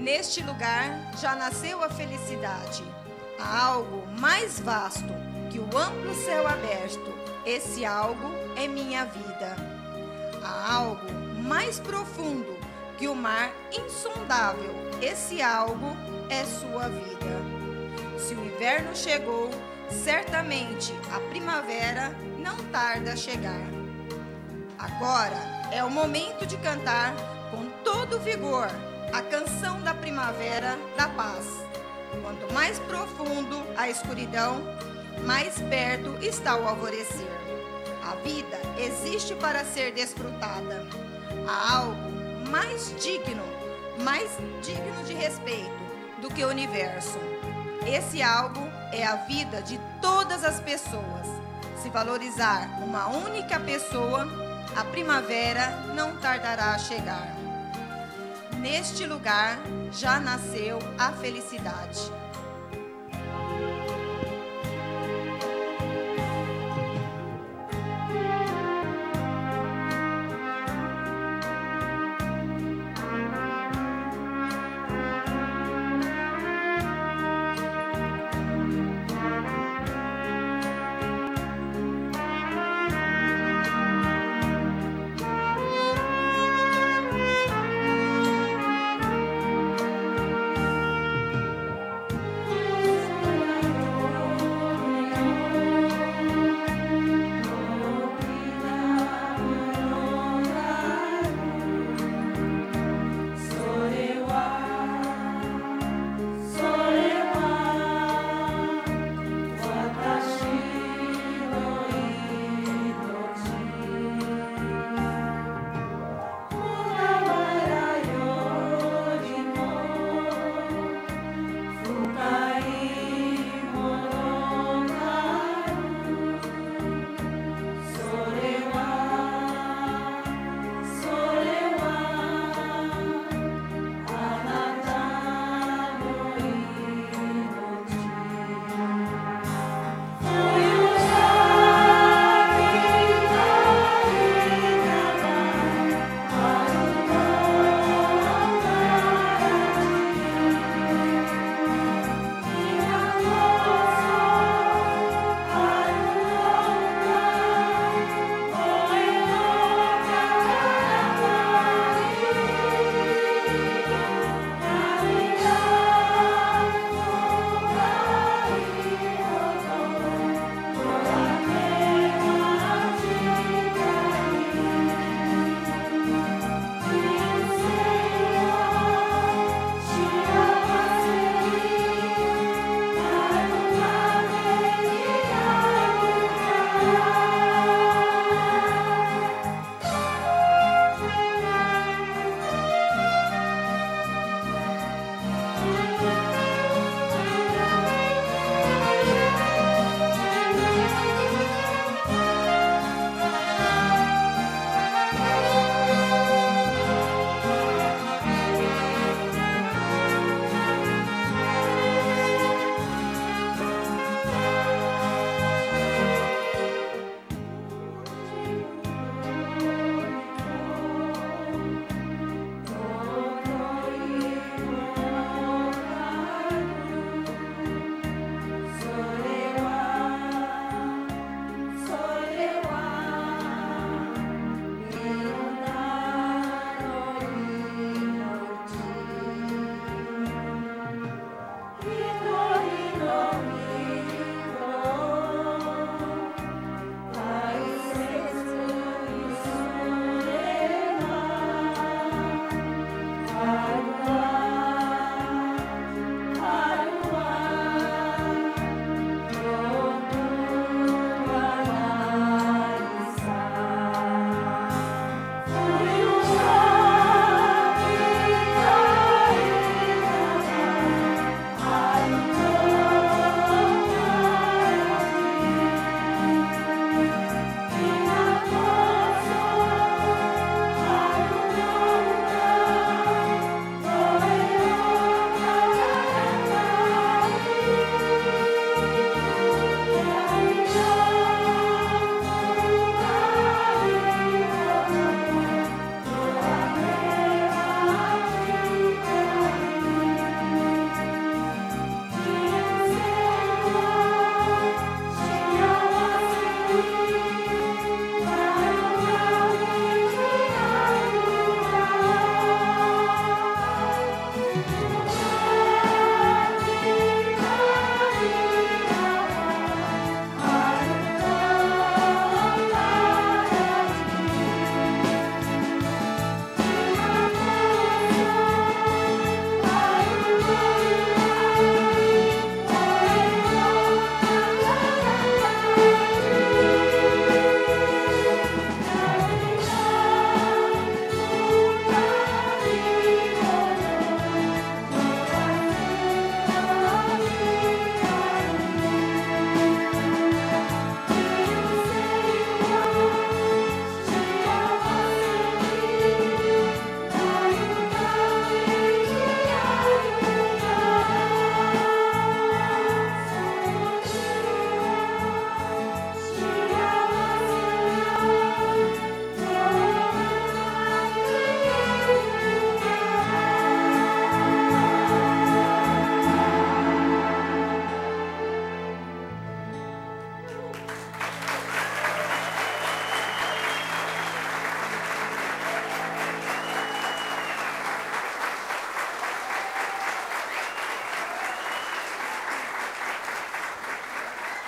Neste lugar já nasceu a felicidade. Há algo mais vasto que o amplo céu aberto. Esse algo é minha vida. Há algo mais profundo que o mar insondável. Esse algo é sua vida. Se o inverno chegou, certamente a primavera não tarda a chegar. Agora é o momento de cantar com todo vigor a canção da primavera da paz. Quanto mais profundo a escuridão, mais perto está o alvorecer. A vida existe para ser desfrutada. Há algo mais digno de respeito do que o universo. Esse algo é a vida de todas as pessoas. Se valorizar uma única pessoa, a primavera não tardará a chegar. Neste lugar já nasceu a felicidade.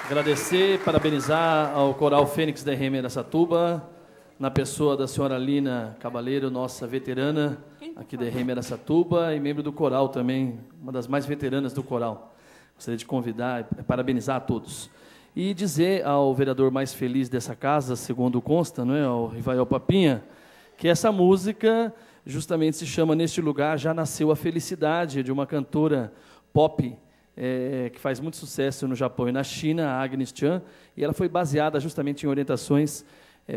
Agradecer, parabenizar ao Coral Fênix da RM Araçatuba, na pessoa da senhora Lina Cabaleiro, nossa veterana aqui da RM Araçatuba e membro do coral também, uma das mais veteranas do coral. Gostaria de convidar e parabenizar a todos. E dizer ao vereador mais feliz dessa casa, segundo consta, não é, ao Rivael Papinha, que essa música justamente se chama Neste Lugar Já Nasceu a Felicidade, de uma cantora pop que faz muito sucesso no Japão e na China, a Agnes Chan, e ela foi baseada justamente em orientações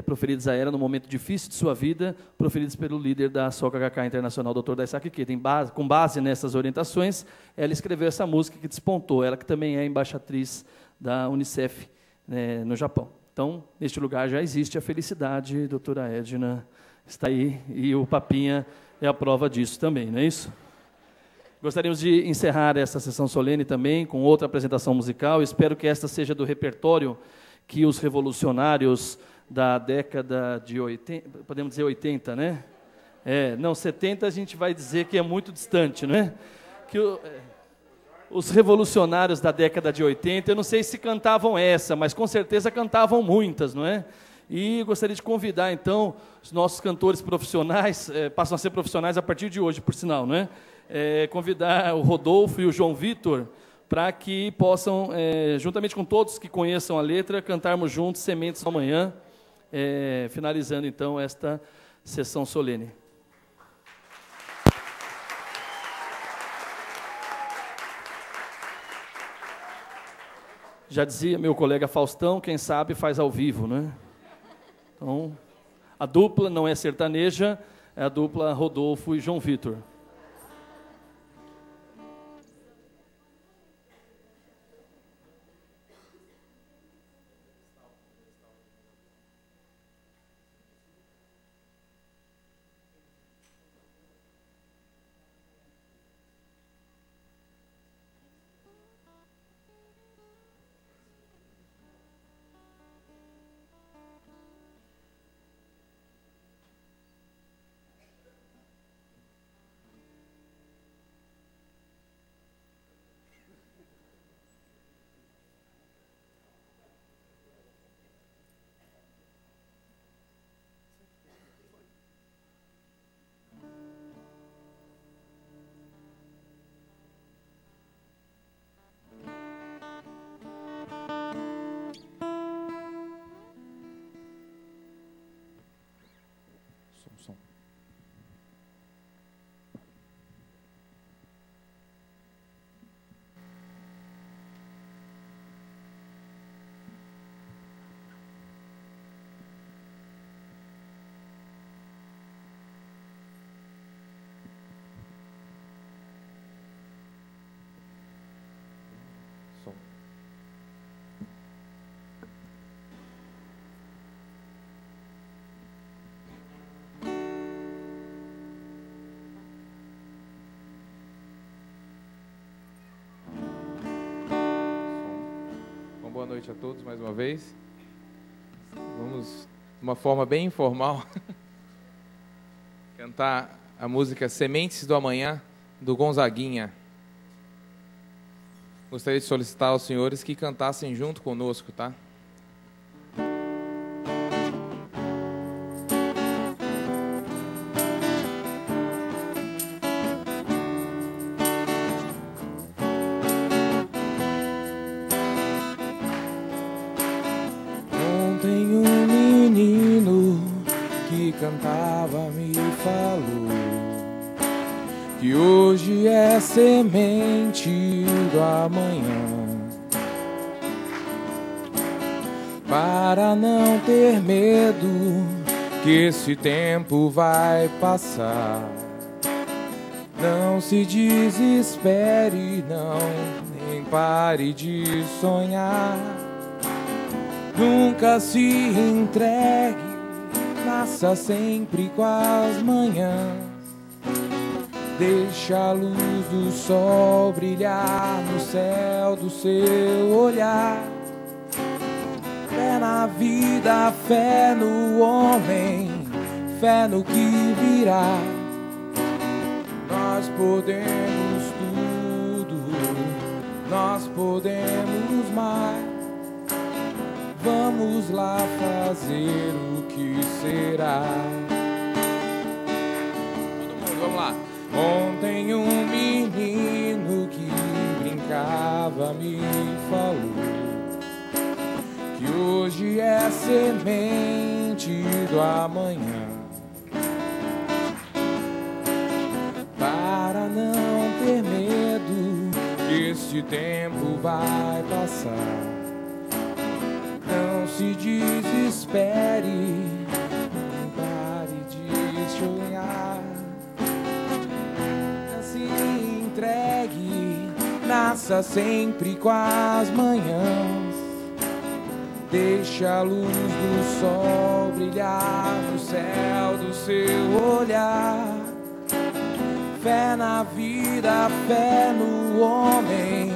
proferidas a ela no momento difícil de sua vida, proferidas pelo líder da Soca Gakkai Internacional, Dr. Daisaki Ikeda. Com base nessas orientações, ela escreveu essa música que despontou, ela que também é embaixatriz da Unicef, né, no Japão. Então, neste lugar já existe a felicidade, doutora Edna está aí, e o Papinha é a prova disso também, não é isso? Gostaríamos de encerrar essa sessão solene também com outra apresentação musical. Espero que esta seja do repertório que os revolucionários da década de 80, podemos dizer 80, né? Não, 70 a gente vai dizer que é muito distante, não é? Que os revolucionários da década de 80, eu não sei se cantavam essa, mas com certeza cantavam muitas, não é? E gostaria de convidar, então, os nossos cantores profissionais, passam a ser profissionais a partir de hoje, por sinal, não é? Convidar o Rodolfo e o João Vitor para que possam, juntamente com todos que conheçam a letra, cantarmos juntos Sementes do Amanhã, finalizando, então, esta sessão solene. Já dizia meu colega Faustão, quem sabe faz ao vivo, né? Então, a dupla não é sertaneja, é a dupla Rodolfo e João Vitor. Boa noite a todos mais uma vez. Vamos, de uma forma bem informal, cantar a música Sementes do Amanhã, do Gonzaguinha. Gostaria de solicitar aos senhores que cantassem junto conosco, tá? Semente do amanhã, para não ter medo que esse tempo vai passar. Não se desespere, não, nem pare de sonhar. Nunca se entregue, nasça sempre com as manhãs. Deixa a luz do sol brilhar no céu do seu olhar. Fé na vida, fé no homem, fé no que virá. Nós podemos tudo, nós podemos mais. vamos lá fazer o que será. Todo mundo, vamos lá. Ontem um menino que brincava me falou que hoje é semente do amanhã. Para não ter medo, este tempo vai passar. Não se desespere, não pare de sonhar. Se entregue, nasça sempre com as manhãs. Deixe a luz do sol brilhar no céu do seu olhar. Fé na vida, fé no homem,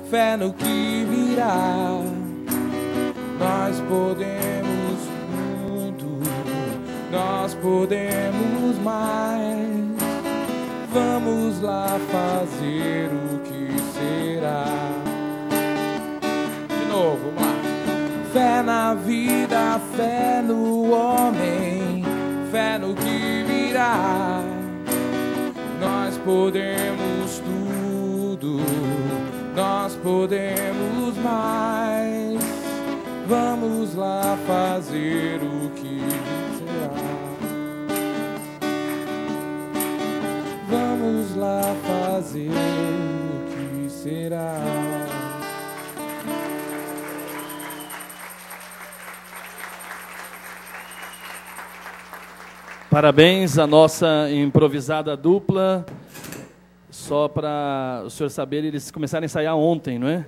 fé no que virá. Nós podemos muito, nós podemos mais. Vamos lá fazer o que será. De novo, vamos lá. Fé na vida, fé no homem, fé no que virá. Nós podemos tudo, nós podemos mais. Vamos lá fazer o que será. Vamos lá fazer o que será. Parabéns à nossa improvisada dupla. Só para o senhor saber, eles começaram a ensaiar ontem, não é?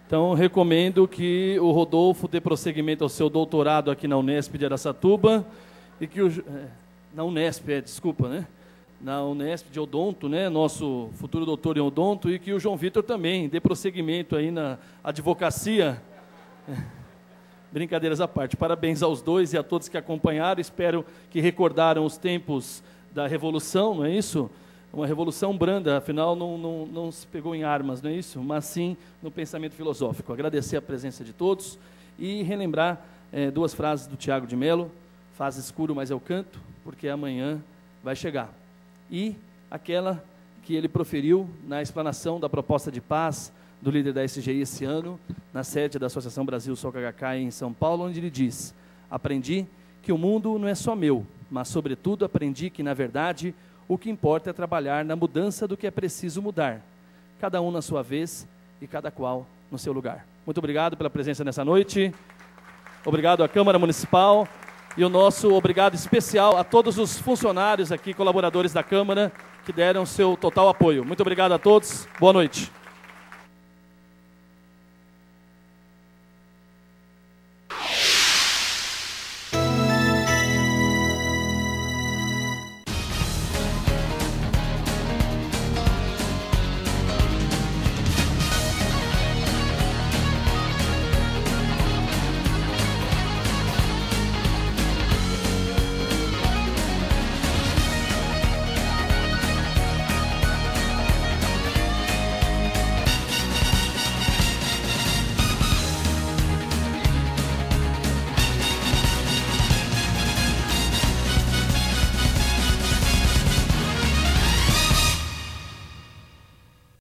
Então, recomendo que o Rodolfo dê prosseguimento ao seu doutorado aqui na Unesp de Araçatuba e que na Unesp, desculpa, né? Na Unesp de Odonto, né? Nosso futuro doutor em Odonto, e que o João Vitor também dê prosseguimento aí na advocacia. Brincadeiras à parte, parabéns aos dois e a todos que acompanharam. Espero que recordaram os tempos da Revolução, não é isso? Uma revolução branda, afinal não se pegou em armas, não é isso? Mas sim no pensamento filosófico. Agradecer a presença de todos e relembrar duas frases do Tiago de Mello: faz escuro, mas eu canto, porque amanhã vai chegar. E aquela que ele proferiu na explanação da proposta de paz do líder da SGI esse ano, na sede da Associação Brasil Soca Gakkai em São Paulo, onde ele diz: aprendi que o mundo não é só meu, mas, sobretudo, aprendi que, na verdade, o que importa é trabalhar na mudança do que é preciso mudar, cada um na sua vez e cada qual no seu lugar. Muito obrigado pela presença nessa noite, obrigado à Câmara Municipal e o nosso obrigado especial a todos os funcionários aqui, colaboradores da Câmara, que deram seu total apoio. Muito obrigado a todos, boa noite.